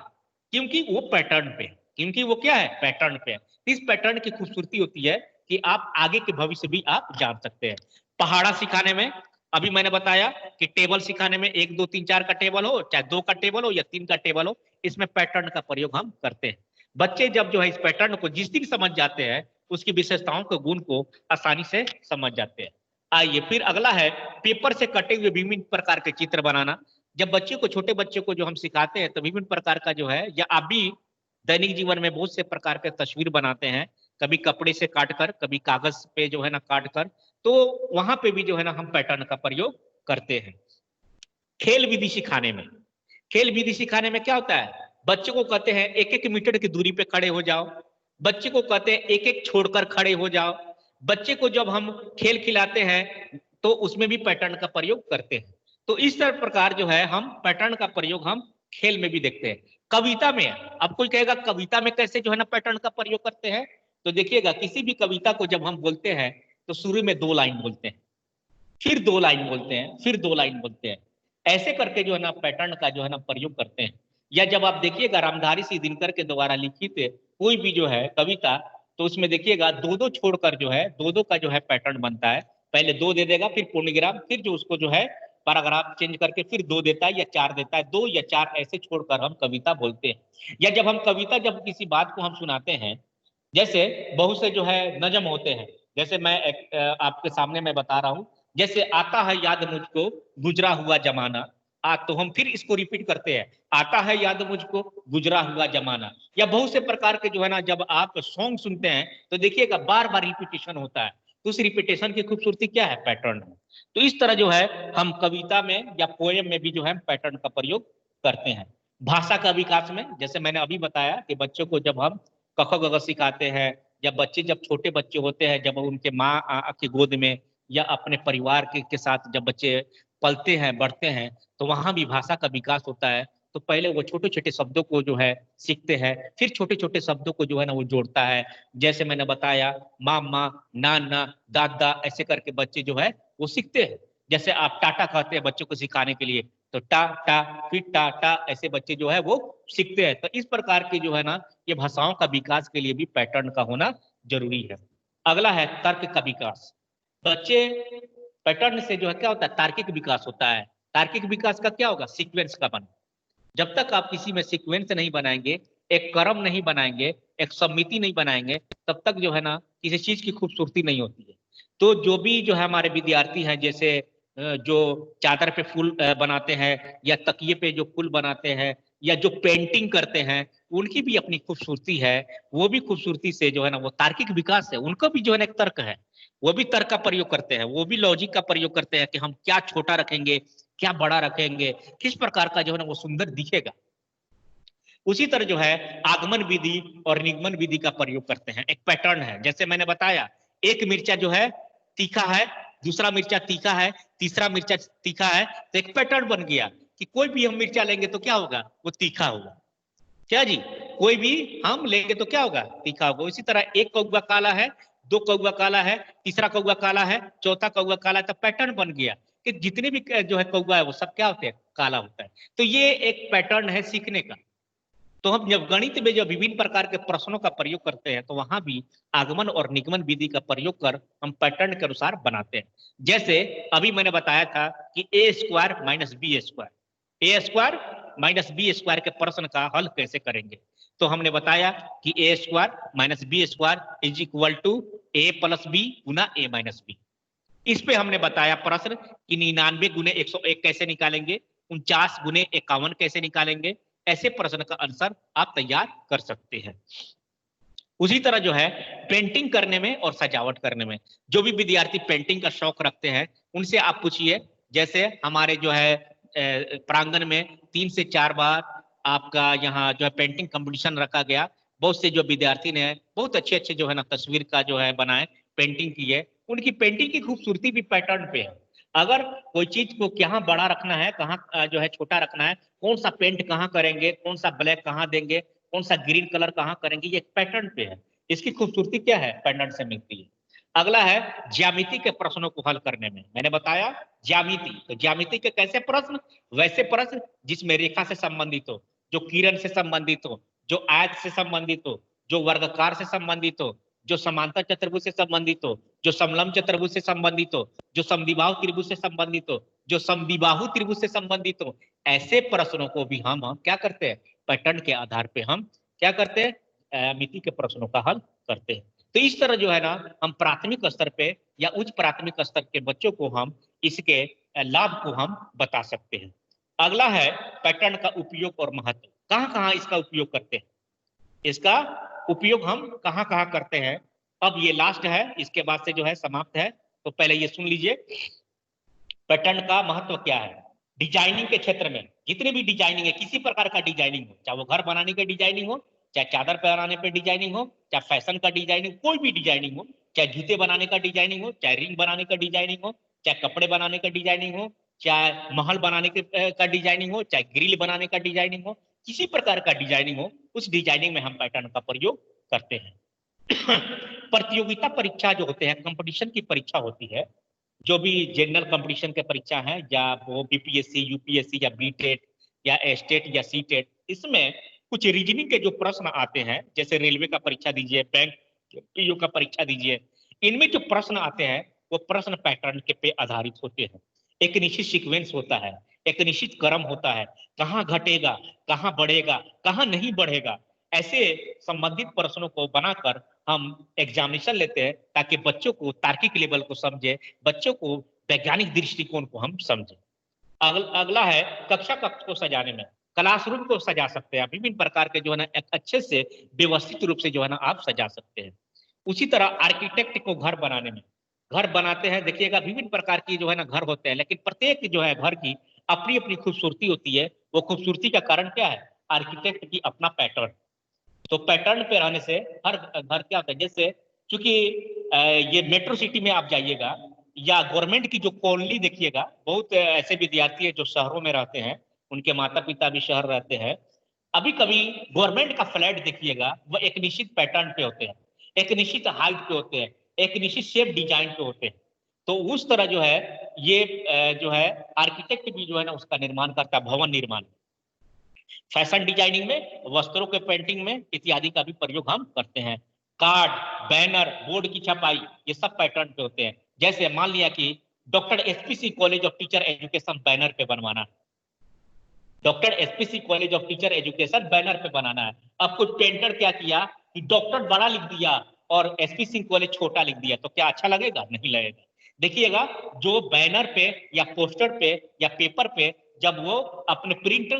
क्योंकि वो पैटर्न पे, क्योंकि वो क्या है, पैटर्न पे। इस पैटर्न की खूबसूरती होती है कि आप आगे के भविष्य भी आप जान सकते हैं। पहाड़ा सिखाने में अभी मैंने बताया कि टेबल सिखाने में 1 2 3 4 का टेबल हो, चाहे 2 का टेबल हो या 3 का टेबल हो, इसमें पैटर्न का प्रयोग हम करते हैं। बच्चे जब जो है इस पैटर्न को जिस दिन समझ जाते हैं, उसकी विशेषताओं के गुण को आसानी से समझ जाते हैं। आइए फिर अगला है पेपर से कटे हुए विभिन्न प्रकार के चित्र बनाना। जब बच्चे को, छोटे बच्चे को जो हम सिखाते हैं तो विभिन्न प्रकार का जो है, या आप भी दैनिक जीवन में बहुत से प्रकार के तस्वीर बनाते हैं, कभी कपड़े से काटकर, कभी कागज पे जो है ना काटकर, तो वहां पे भी जो है ना हम पैटर्न का प्रयोग करते हैं। खेल विधि सिखाने में, खेल विधि सिखाने में क्या होता है, बच्चों को कहते हैं 1 1 मीटर की दूरी पे खड़े हो जाओ, बच्चे को कहते हैं 1 1 छोड़कर खड़े हो जाओ। बच्चे को जब हम खेल खिलाते हैं तो उसमें भी पैटर्न का प्रयोग करते हैं। तो इस तरह प्रकार जो है हम पैटर्न का प्रयोग हम खेल में भी देखते हैं। कविता में, अब कोई कहेगा कविता में कैसे जो है ना पैटर्न का प्रयोग करते हैं, तो देखिएगा किसी भी कविता को जब हम बोलते हैं तो शुरू में 2 लाइन बोलते हैं, फिर 2 लाइन बोलते हैं, फिर 2 लाइन बोलते हैं। ऐसे करके जो है ना पैटर्न का जो है ना प्रयोग करते हैं। या जब आप देखिएगा रामधारी सिंह दिनकर के द्वारा लिखित कोई भी जो है कविता, तो उसमें देखिएगा 2 2 छोड़कर जो है 2 2 का जो है पैटर्न बनता है। पहले 2 दे देगा, फिर पूर्णविराम, फिर जो उसको जो है पैराग्राफ चेंज करके फिर 2 देता है या 4 देता है, 2 या 4 ऐसे छोड़कर हम कविता बोलते हैं। या जब हम कविता, जब किसी बात को हम सुनाते हैं, जैसे बहुत से जो है नजम होते हैं, जैसे मैं आपके सामने मैं बता रहा हूं, जैसे आता है याद मुझको गुजरा हुआ जमाना, तो हम फिर इसको रिपीट करते हैं, आता है याद मुझको गुजरा हुआ जमाना। या बहुत से प्रकार के जो है ना जब आप सॉन्ग सुनते हैं तो देखिएगा बार बार रिपीटेशन होता है, तो उस रिपीटेशन की खूबसूरती क्या है, पैटर्न है। तो इस तरह जो है हम कविता में या पोएम में भी जो है पैटर्न का प्रयोग करते हैं। भाषा का विकास में, जैसे मैंने अभी बताया कि बच्चों को जब हम क ख ग घ सिखाते हैं, जब बच्चे जब छोटे बच्चे होते हैं, जब उनके माँ की गोद में या अपने परिवार के साथ जब बच्चे पलते हैं बढ़ते हैं, तो वहां भी भाषा का विकास होता है। तो पहले वो छोटे छोटे शब्दों को जो है सीखते हैं, फिर छोटे छोटे शब्दों को जो है ना वो जोड़ता है। जैसे मैंने बताया मामा, नाना, दादा, ऐसे करके बच्चे जो है वो सीखते हैं। जैसे आप टाटा कहते हैं बच्चों को सिखाने के लिए, तो टा टा फिर टा टा, ऐसे बच्चे जो है वो सीखते हैं। तो इस प्रकार की जो है ना ये भाषाओं का विकास के लिए भी पैटर्न का होना जरूरी है। अगला है तर्क का विकास। बच्चे पैटर्न से जो है क्या होता है, तार्किक विकास होता है। तार्किक विकास का क्या होगा, सीक्वेंस का बना। जब तक आप किसी में सीक्वेंस नहीं बनाएंगे, एक क्रम नहीं बनाएंगे, एक समिति नहीं बनाएंगे, तब तक जो है ना किसी चीज की खूबसूरती नहीं होती है। तो जो भी जो है हमारे विद्यार्थी हैं, जैसे जो चादर पे फूल बनाते हैं, या तकिए पे जो फूल बनाते हैं, या जो पेंटिंग करते हैं, उनकी भी अपनी खूबसूरती है। वो भी खूबसूरती से जो है ना वो तार्किक विकास है, उनका भी जो है ना एक तर्क है। वो भी तर्क का प्रयोग करते हैं, वो भी लॉजिक का प्रयोग करते हैं कि हम क्या छोटा रखेंगे, क्या बड़ा रखेंगे, किस प्रकार का जो है ना वो सुंदर दिखेगा। उसी तरह जो है आगमन विधि और निगमन विधि का प्रयोग करते हैं। एक पैटर्न है, जैसे मैंने बताया, एक मिर्चा जो है तीखा है, दूसरा मिर्चा तीखा है, तीसरा मिर्चा तीखा है, तो एक पैटर्न बन गया कि कोई भी हम मिर्चा लेंगे तो क्या होगा, वो तीखा होगा। क्या जी, कोई भी हम लेंगे तो क्या होगा, तीखा होगा। इसी तरह एक कौवा काला है, दो कौवा काला है, तीसरा कौवा काला है, चौथा कौवा काला है, तो पैटर्न बन गया कि जितने भी जो है कौवा है वो सब क्या होते हैं, काला होता है। तो ये एक पैटर्न है सीखने का। तो हम जब गणित में जब विभिन्न प्रकार के प्रश्नों का प्रयोग करते हैं, तो वहां भी आगमन और निगमन विधि का प्रयोग कर हम पैटर्न के अनुसार बनाते हैं। जैसे अभी मैंने बताया था कि A square minus B square, A square minus B square के प्रश्न का हल कैसे करेंगे। तो हमने बताया कि A square minus B square is equal to A plus B गुना ए माइनस बी। इस पे हमने बताया प्रश्न कि 99 गुने 101 कैसे निकालेंगे, 49 गुने 51 कैसे निकालेंगे। ऐसे प्रश्न का आंसर आप तैयार कर सकते हैं। उसी तरह जो है पेंटिंग करने में और सजावट करने में, जो भी विद्यार्थी पेंटिंग का शौक रखते हैं उनसे आप पूछिए। जैसे हमारे जो है प्रांगण में 3 से 4 बार आपका यहाँ जो है पेंटिंग कंपटीशन रखा गया। बहुत से जो विद्यार्थी ने बहुत अच्छे अच्छे जो है ना तस्वीर का जो है बनाए, पेंटिंग की है। उनकी पेंटिंग की खूबसूरती भी पैटर्न पे है। अगर कोई चीज को कहाँ बड़ा रखना है, कहाँ जो है छोटा रखना है, कौन सा पेंट कहाँ करेंगे, कौन सा ब्लैक कहाँ देंगे, कौन सा ग्रीन कलर कहाँ करेंगे, ये पैटर्न पे है। इसकी खूबसूरती क्या है, पैटर्न से मिलती है। अगला है ज्यामिति के प्रश्नों को हल करने में। मैंने बताया ज्यामिति, तो ज्यामिति के कैसे प्रश्न, वैसे प्रश्न जिसमें रेखा से संबंधित हो, जो किरण से संबंधित हो, जो आयत से संबंधित हो, जो वर्गकार से संबंधित हो, जो समांतर चतुर्भुज से संबंधित हो, जो समलंब चतुर्भुज से संबंधित हो, जो समद्विबाहु त्रिभुज से संबंधित हो, जो समद्विबाहु त्रिभुज से संबंधित हो, ऐसे प्रश्नों को भी हम क्या करते हैं, पैटर्न के आधार पे हम क्या करते हैं, मिति के प्रश्नों का हल करते हैं। तो इस तरह जो है ना हम प्राथमिक स्तर पे या उच्च प्राथमिक स्तर के बच्चों को हम इसके लाभ को हम बता सकते हैं। अगला है पैटर्न का उपयोग और महत्व। कहाँ कहाँ इसका उपयोग करते हैं, इसका उपयोग हम कहाँ कहाँ करते हैं। अब ये लास्ट है, इसके बाद से जो है समाप्त है। तो पहले ये सुन लीजिए, पैटर्न का महत्व क्या है। डिजाइनिंग के क्षेत्र में जितने भी डिजाइनिंग है, किसी प्रकार का डिजाइनिंग हो, चाहे वो घर बनाने का डिजाइनिंग हो, चाहे चादर बनाने पे डिजाइनिंग हो, चाहे फैशन का डिजाइनिंग, कोई भी डिजाइनिंग हो, चाहे जूते बनाने का डिजाइनिंग हो, चाहे रिंग बनाने का डिजाइनिंग हो, चाहे कपड़े बनाने का डिजाइनिंग हो, चाहे महल बनाने का डिजाइनिंग हो, चाहे ग्रिल बनाने का डिजाइनिंग हो, किसी प्रकार का डिजाइनिंग हो, उस डिजाइनिंग में हम पैटर्न का प्रयोग करते हैं। प्रतियोगिता परीक्षा जो होते हैं, कंपटीशन की परीक्षा होती है, जो भी जनरल कंपटीशन के परीक्षा है, या वो बीपीएससी, यूपीएससी, या बीटेट, या एस्टेट, या सीटेट, इसमें कुछ रीजनिंग के जो प्रश्न आते हैं, जैसे रेलवे का परीक्षा दीजिए, बैंक पीओ का परीक्षा दीजिए, इनमें जो प्रश्न आते हैं वो प्रश्न पैटर्न के पे आधारित होते हैं। एक निश्चित सीक्वेंस होता है, एक निश्चित क्रम होता है, कहाँ घटेगा, कहाँ बढ़ेगा, कहाँ नहीं बढ़ेगा। ऐसे संबंधित प्रश्नों को बनाकर हम एग्जामिनेशन लेते हैं, ताकि बच्चों को तार्किक लेवल को समझे, बच्चों को वैज्ञानिक दृष्टिकोण को हम समझे। अगला है कक्षा कक्ष को सजाने में। क्लासरूम को सजा सकते हैं विभिन्न प्रकार के जो है ना अच्छे से व्यवस्थित रूप से जो है ना आप सजा सकते हैं। उसी तरह आर्किटेक्ट को घर बनाने में, घर बनाते हैं, देखिएगा विभिन्न प्रकार की जो है ना घर होते हैं, लेकिन प्रत्येक जो है घर की अपनी अपनी खूबसूरती होती है। वो खूबसूरती का कारण क्या है, आर्किटेक्ट की अपना पैटर्न। तो पैटर्न पे रहने से हर घर क्या होता है, जैसे चूंकि ये मेट्रो सिटी में आप जाइएगा या गवर्नमेंट की जो कॉलोनी देखिएगा, बहुत ऐसे विद्यार्थी है जो शहरों में रहते हैं, उनके माता पिता भी शहर रहते हैं। अभी कभी गवर्नमेंट का फ्लैट देखिएगा, वो एक निश्चित पैटर्न पे होते हैं, एक निश्चित हाइट पे होते हैं, एक निश्चित शेप डिजाइन पे होते हैं। तो उस तरह जो है ये जो है आर्किटेक्ट भी जो है ना उसका निर्माण करता है, भवन निर्माण, फैशन डिजाइनिंग में, वस्त्रों के पेंटिंग में इत्यादि का भी प्रयोग हम करते हैं। कार्ड, बैनर, बोर्ड की छपाई, ये सब पैटर्न पे होते हैं। जैसे मान लिया कि doctor SPC college of teacher education banner पे बनवाना, doctor SPC college of teacher education banner पे बनाना है। अब कुछ पेंटर क्या किया कि डॉक्टर बड़ा लिख दिया और एसपीसी कॉलेज छोटा लिख दिया, तो क्या अच्छा लगेगा? नहीं लगेगा। देखिएगा, जो बैनर पे या पोस्टर पे या पेपर पे जब वो अपने प्रिंट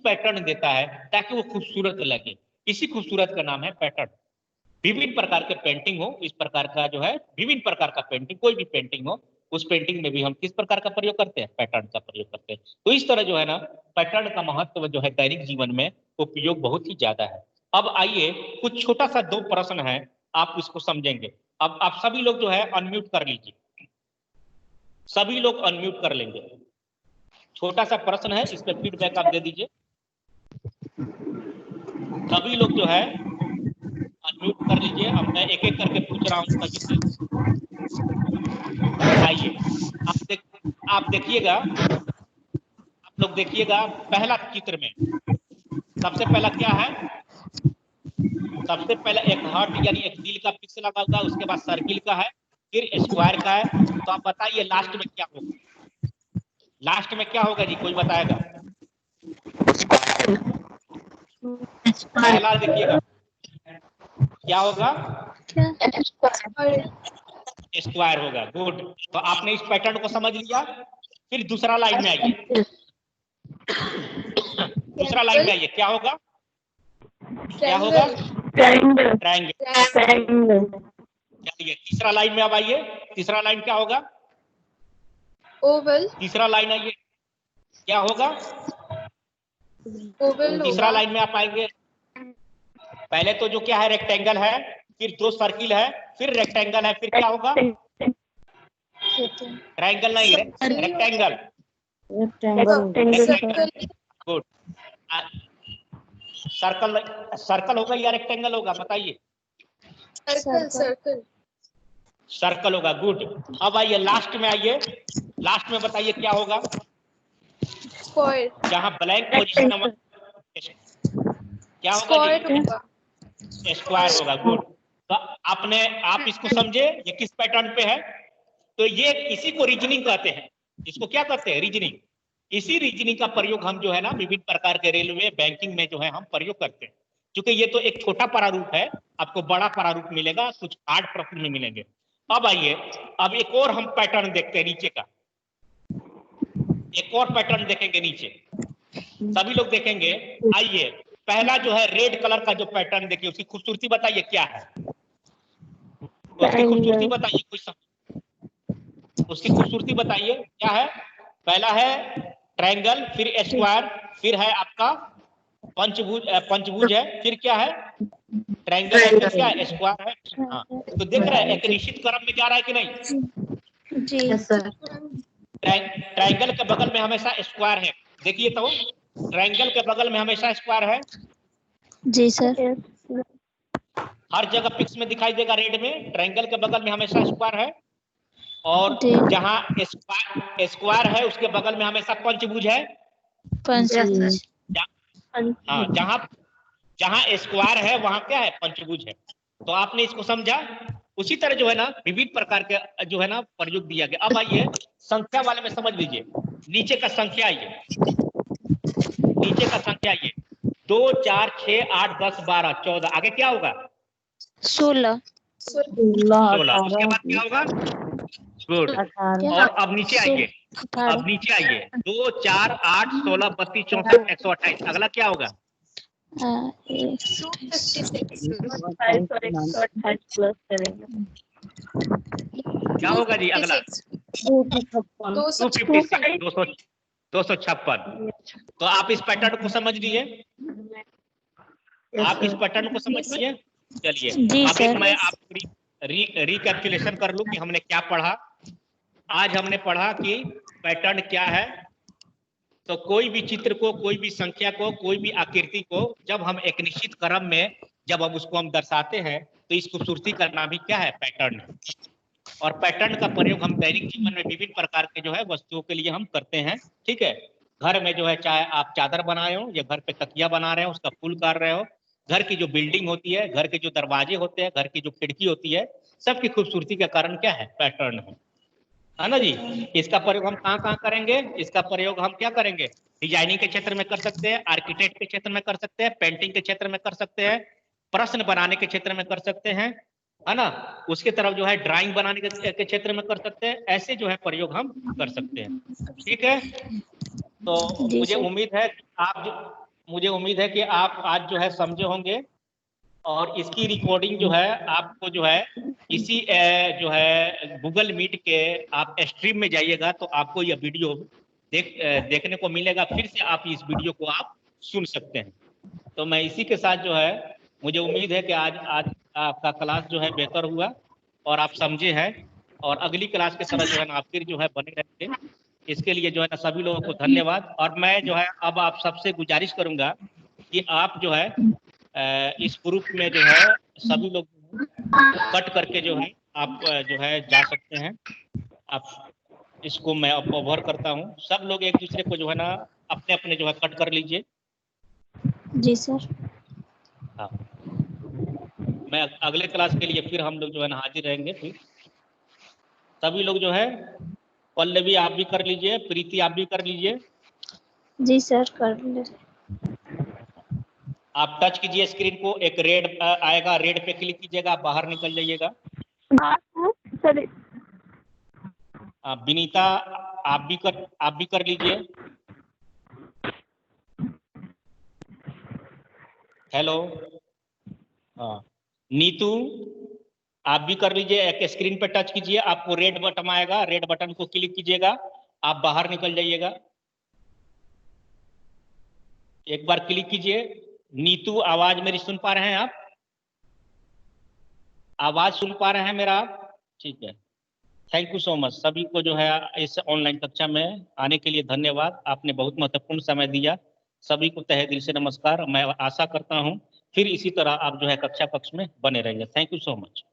पैटर्न देता है ताकि वो खूबसूरत लगे, इसी खूबसूरत का नाम है पैटर्न। विभिन्न प्रकार के पेंटिंग हो, इस प्रकार का जो है विभिन्न प्रकार का पेंटिंग, कोई भी पेंटिंग हो, उस पेंटिंग में भी हम किस प्रकार का प्रयोग करते हैं? पैटर्न का प्रयोग करते हैं। तो इस तरह जो है ना पैटर्न का महत्व जो है दैनिक जीवन में उपयोग बहुत ही ज्यादा है। अब आइए कुछ छोटा सा 2 प्रश्न है, आप इसको समझेंगे। अब आप सभी लोग जो है अनम्यूट कर लीजिए, सभी लोग अनम्यूट कर लेंगे। छोटा सा प्रश्न है, इस पर फीडबैक आप दे दीजिए। सभी लोग जो है अनम्यूट कर लीजिए। अब मैं एक एक करके पूछ रहा हूँ सभी से। आइए आप देखिएगा, आप लोग देखिएगा पहला चित्र में सबसे पहला क्या है? सबसे पहला एक हार्ट यानी एक दिल का पिक्स लगा हुआ है, उसके बाद सर्किल का है, फिर स्क्वायर का है। तो आप बताइए लास्ट में क्या होगा? लास्ट में क्या होगा जी, कोई बताएगा? पहला देखिएगा क्या होगा? स्क्वायर होगा। गुड। तो आपने इस पैटर्न को समझ लिया। फिर दूसरा लाइन में आइए, दूसरा लाइन में आइए, क्या होगा? क्या होगा? ट्रायंगल। चलिए तीसरा लाइन में अब आइए, तीसरा लाइन क्या होगा? ओवल। तीसरा लाइन आइए, क्या होगा? ओवल। तीसरा लाइन में आप आएंगे, पहले तो जो क्या है रेक्टेंगल है, फिर 2 सर्किल है, फिर रेक्टेंगल है, फिर क्या होगा? ट्रायंगल नहीं, रेक्टेंगल। गुड। सर्कल, सर्कल होगा या रेक्टेंगल होगा बताइए? सर्कल। सर्कल होगा। गुड। अब आइए लास्ट में आइए, लास्ट में बताइए क्या होगा? स्क्वायर। जहां ब्लैंक पोजीशन क्या होगा? स्क्वायर होगा। गुड। तो आप इसको समझे ये किस पैटर्न पे है? तो ये इसी को रीजनिंग कहते हैं। इसको क्या कहते हैं? रीजनिंग। इसी रीजनिंग का प्रयोग हम जो है ना विभिन्न प्रकार के रेलवे, बैंकिंग में जो है हम प्रयोग करते हैं। क्योंकि ये तो एक छोटा प्रारूप है, आपको बड़ा प्रारूप मिलेगा, कुछ 8 प्रश्न में मिलेंगे। अब आइए, अब एक और हम पैटर्न देखते हैं नीचे का, एक और पैटर्न देखेंगे नीचे, सभी लोग देखेंगे। आइए पहला जो है रेड कलर का जो पैटर्न देखिए, उसकी खूबसूरती बताइए क्या है? उसकी खूबसूरती बताइए, उसकी खूबसूरती बताइए क्या है? पहला है ट्रायंगल, फिर स्क्वायर, फिर है आपका पंचभुज, पंचभुज है, फिर क्या है? ट्रायंगल है, फिर क्या है? स्क्वायर है। हाँ, तो देख रहे हैं एक निश्चित क्रम में जा रहा है कि नहीं? जी सर। ट्रायंगल के बगल में हमेशा स्क्वायर है, देखिए तो ट्रायंगल के बगल में हमेशा स्क्वायर है। जी सर। हर जगह पिक्स में दिखाई देगा रेड में, ट्रायंगल के बगल में हमेशा स्क्वायर है। और जहां स्क्वायर है उसके बगल में हमेशा पंचभुज है। पंचभुज। हाँ, जहां स्क्वायर है वहां क्या है? पंचभुज है। तो आपने इसको समझा। उसी तरह जो है ना विभिन्न प्रकार के जो है ना प्रयोग दिया गया। अब आइए संख्या वाले में समझ लीजिए, नीचे का संख्या आइए, नीचे का संख्या आइए, 2 4 6 8 10 12 14, आगे क्या होगा? 16। 16। उसके बाद क्या होगा? गुड। और अब नीचे आइए, अब नीचे आइए, 2 4 8 16 32 64 128, अगला क्या होगा? क्या होगा जी अगला? 256, 256। तो आप इस पैटर्न को समझ लीजिए। आप इस पैटर्न को समझ लिए? चलिए जी अब एक सर। मैं आपको रिकैपिचुलेशन कर लूं कि हमने क्या पढ़ा। आज हमने पढ़ा कि पैटर्न क्या है। तो कोई भी चित्र को, कोई भी संख्या को, कोई भी आकृति को जब हम एक निश्चित क्रम में जब हम उसको हम दर्शाते हैं तो इस खूबसूरती का नाम ही क्या है? पैटर्न है। और पैटर्न का प्रयोग हम दैनिक जीवन में विभिन्न प्रकार के जो है वस्तुओं के लिए हम करते हैं। ठीक है, घर में जो है चाहे आप चादर बनाए हो या घर पे तकिया बना रहे हो, उसका फूल काट रहे हो, घर की जो बिल्डिंग होती है, घर के जो दरवाजे होते हैं, घर की जो खिड़की होती है, सबकी खूबसूरती का कारण क्या है? पैटर्न है ना जी। इसका प्रयोग हम कहाँ कहाँ करेंगे? इसका प्रयोग हम क्या करेंगे? डिजाइनिंग के क्षेत्र में कर सकते हैं, आर्किटेक्ट के क्षेत्र में कर सकते हैं, पेंटिंग के क्षेत्र में कर सकते हैं, प्रश्न बनाने के क्षेत्र में कर सकते हैं, है ना। उसके तरफ जो है ड्राइंग बनाने के क्षेत्र में कर सकते हैं। ऐसे जो है प्रयोग हम कर सकते हैं। ठीक है, तो जी मुझे सर। उम्मीद है कि मुझे उम्मीद है कि आप आज जो है समझे होंगे। और इसकी रिकॉर्डिंग जो है आपको जो है इसी जो है गूगल मीट के आप स्ट्रीम में जाइएगा तो आपको यह वीडियो देखने को मिलेगा। फिर से आप इस वीडियो को आप सुन सकते हैं। तो मैं इसी के साथ जो है, मुझे उम्मीद है कि आज आज आपका क्लास जो है बेहतर हुआ और आप समझे हैं। और अगली क्लास की तरह जो है ना आप फिर जो है बने रहेंगे। इसके लिए जो है ना सभी लोगों को धन्यवाद। और मैं जो है अब आप सबसे गुजारिश करूंगा कि आप जो है इस ग्रुप में जो है सभी लोग कट करके जो है आप जो है जा सकते हैं। आप इसको मैं ओवर करता हूँ। सब लोग एक दूसरे को जो है ना अपने अपने जो है कट कर लीजिए। जी सर। हाँ, मैं अगले क्लास के लिए फिर हम लोग जो है ना हाजिर रहेंगे। फिर सभी लोग जो है, पल्लवी आप भी कर लीजिए, प्रीति आप भी कर लीजिए। जी सर कर ले। आप टच कीजिए स्क्रीन को, एक रेड आएगा, रेड पे क्लिक कीजिएगा, आप बाहर निकल जाइएगा। सर विनीता आप भी कर लीजिए। हेलो, हाँ, नीतू आप भी कर लीजिए। एक स्क्रीन पे टच कीजिए, आपको रेड बटन आएगा, रेड बटन को क्लिक कीजिएगा, आप बाहर निकल जाइएगा। एक बार क्लिक कीजिए। नीतू आवाज मेरी सुन पा रहे हैं आप? आवाज सुन पा रहे हैं मेरा आप? ठीक है, थैंक यू सो मच। सभी को जो है इस ऑनलाइन कक्षा में आने के लिए धन्यवाद। आपने बहुत महत्वपूर्ण समय दिया। सभी को तहे दिल से नमस्कार। मैं आशा करता हूं फिर इसी तरह आप जो है कक्षा कक्ष में बने रहेंगे। Thank you so much.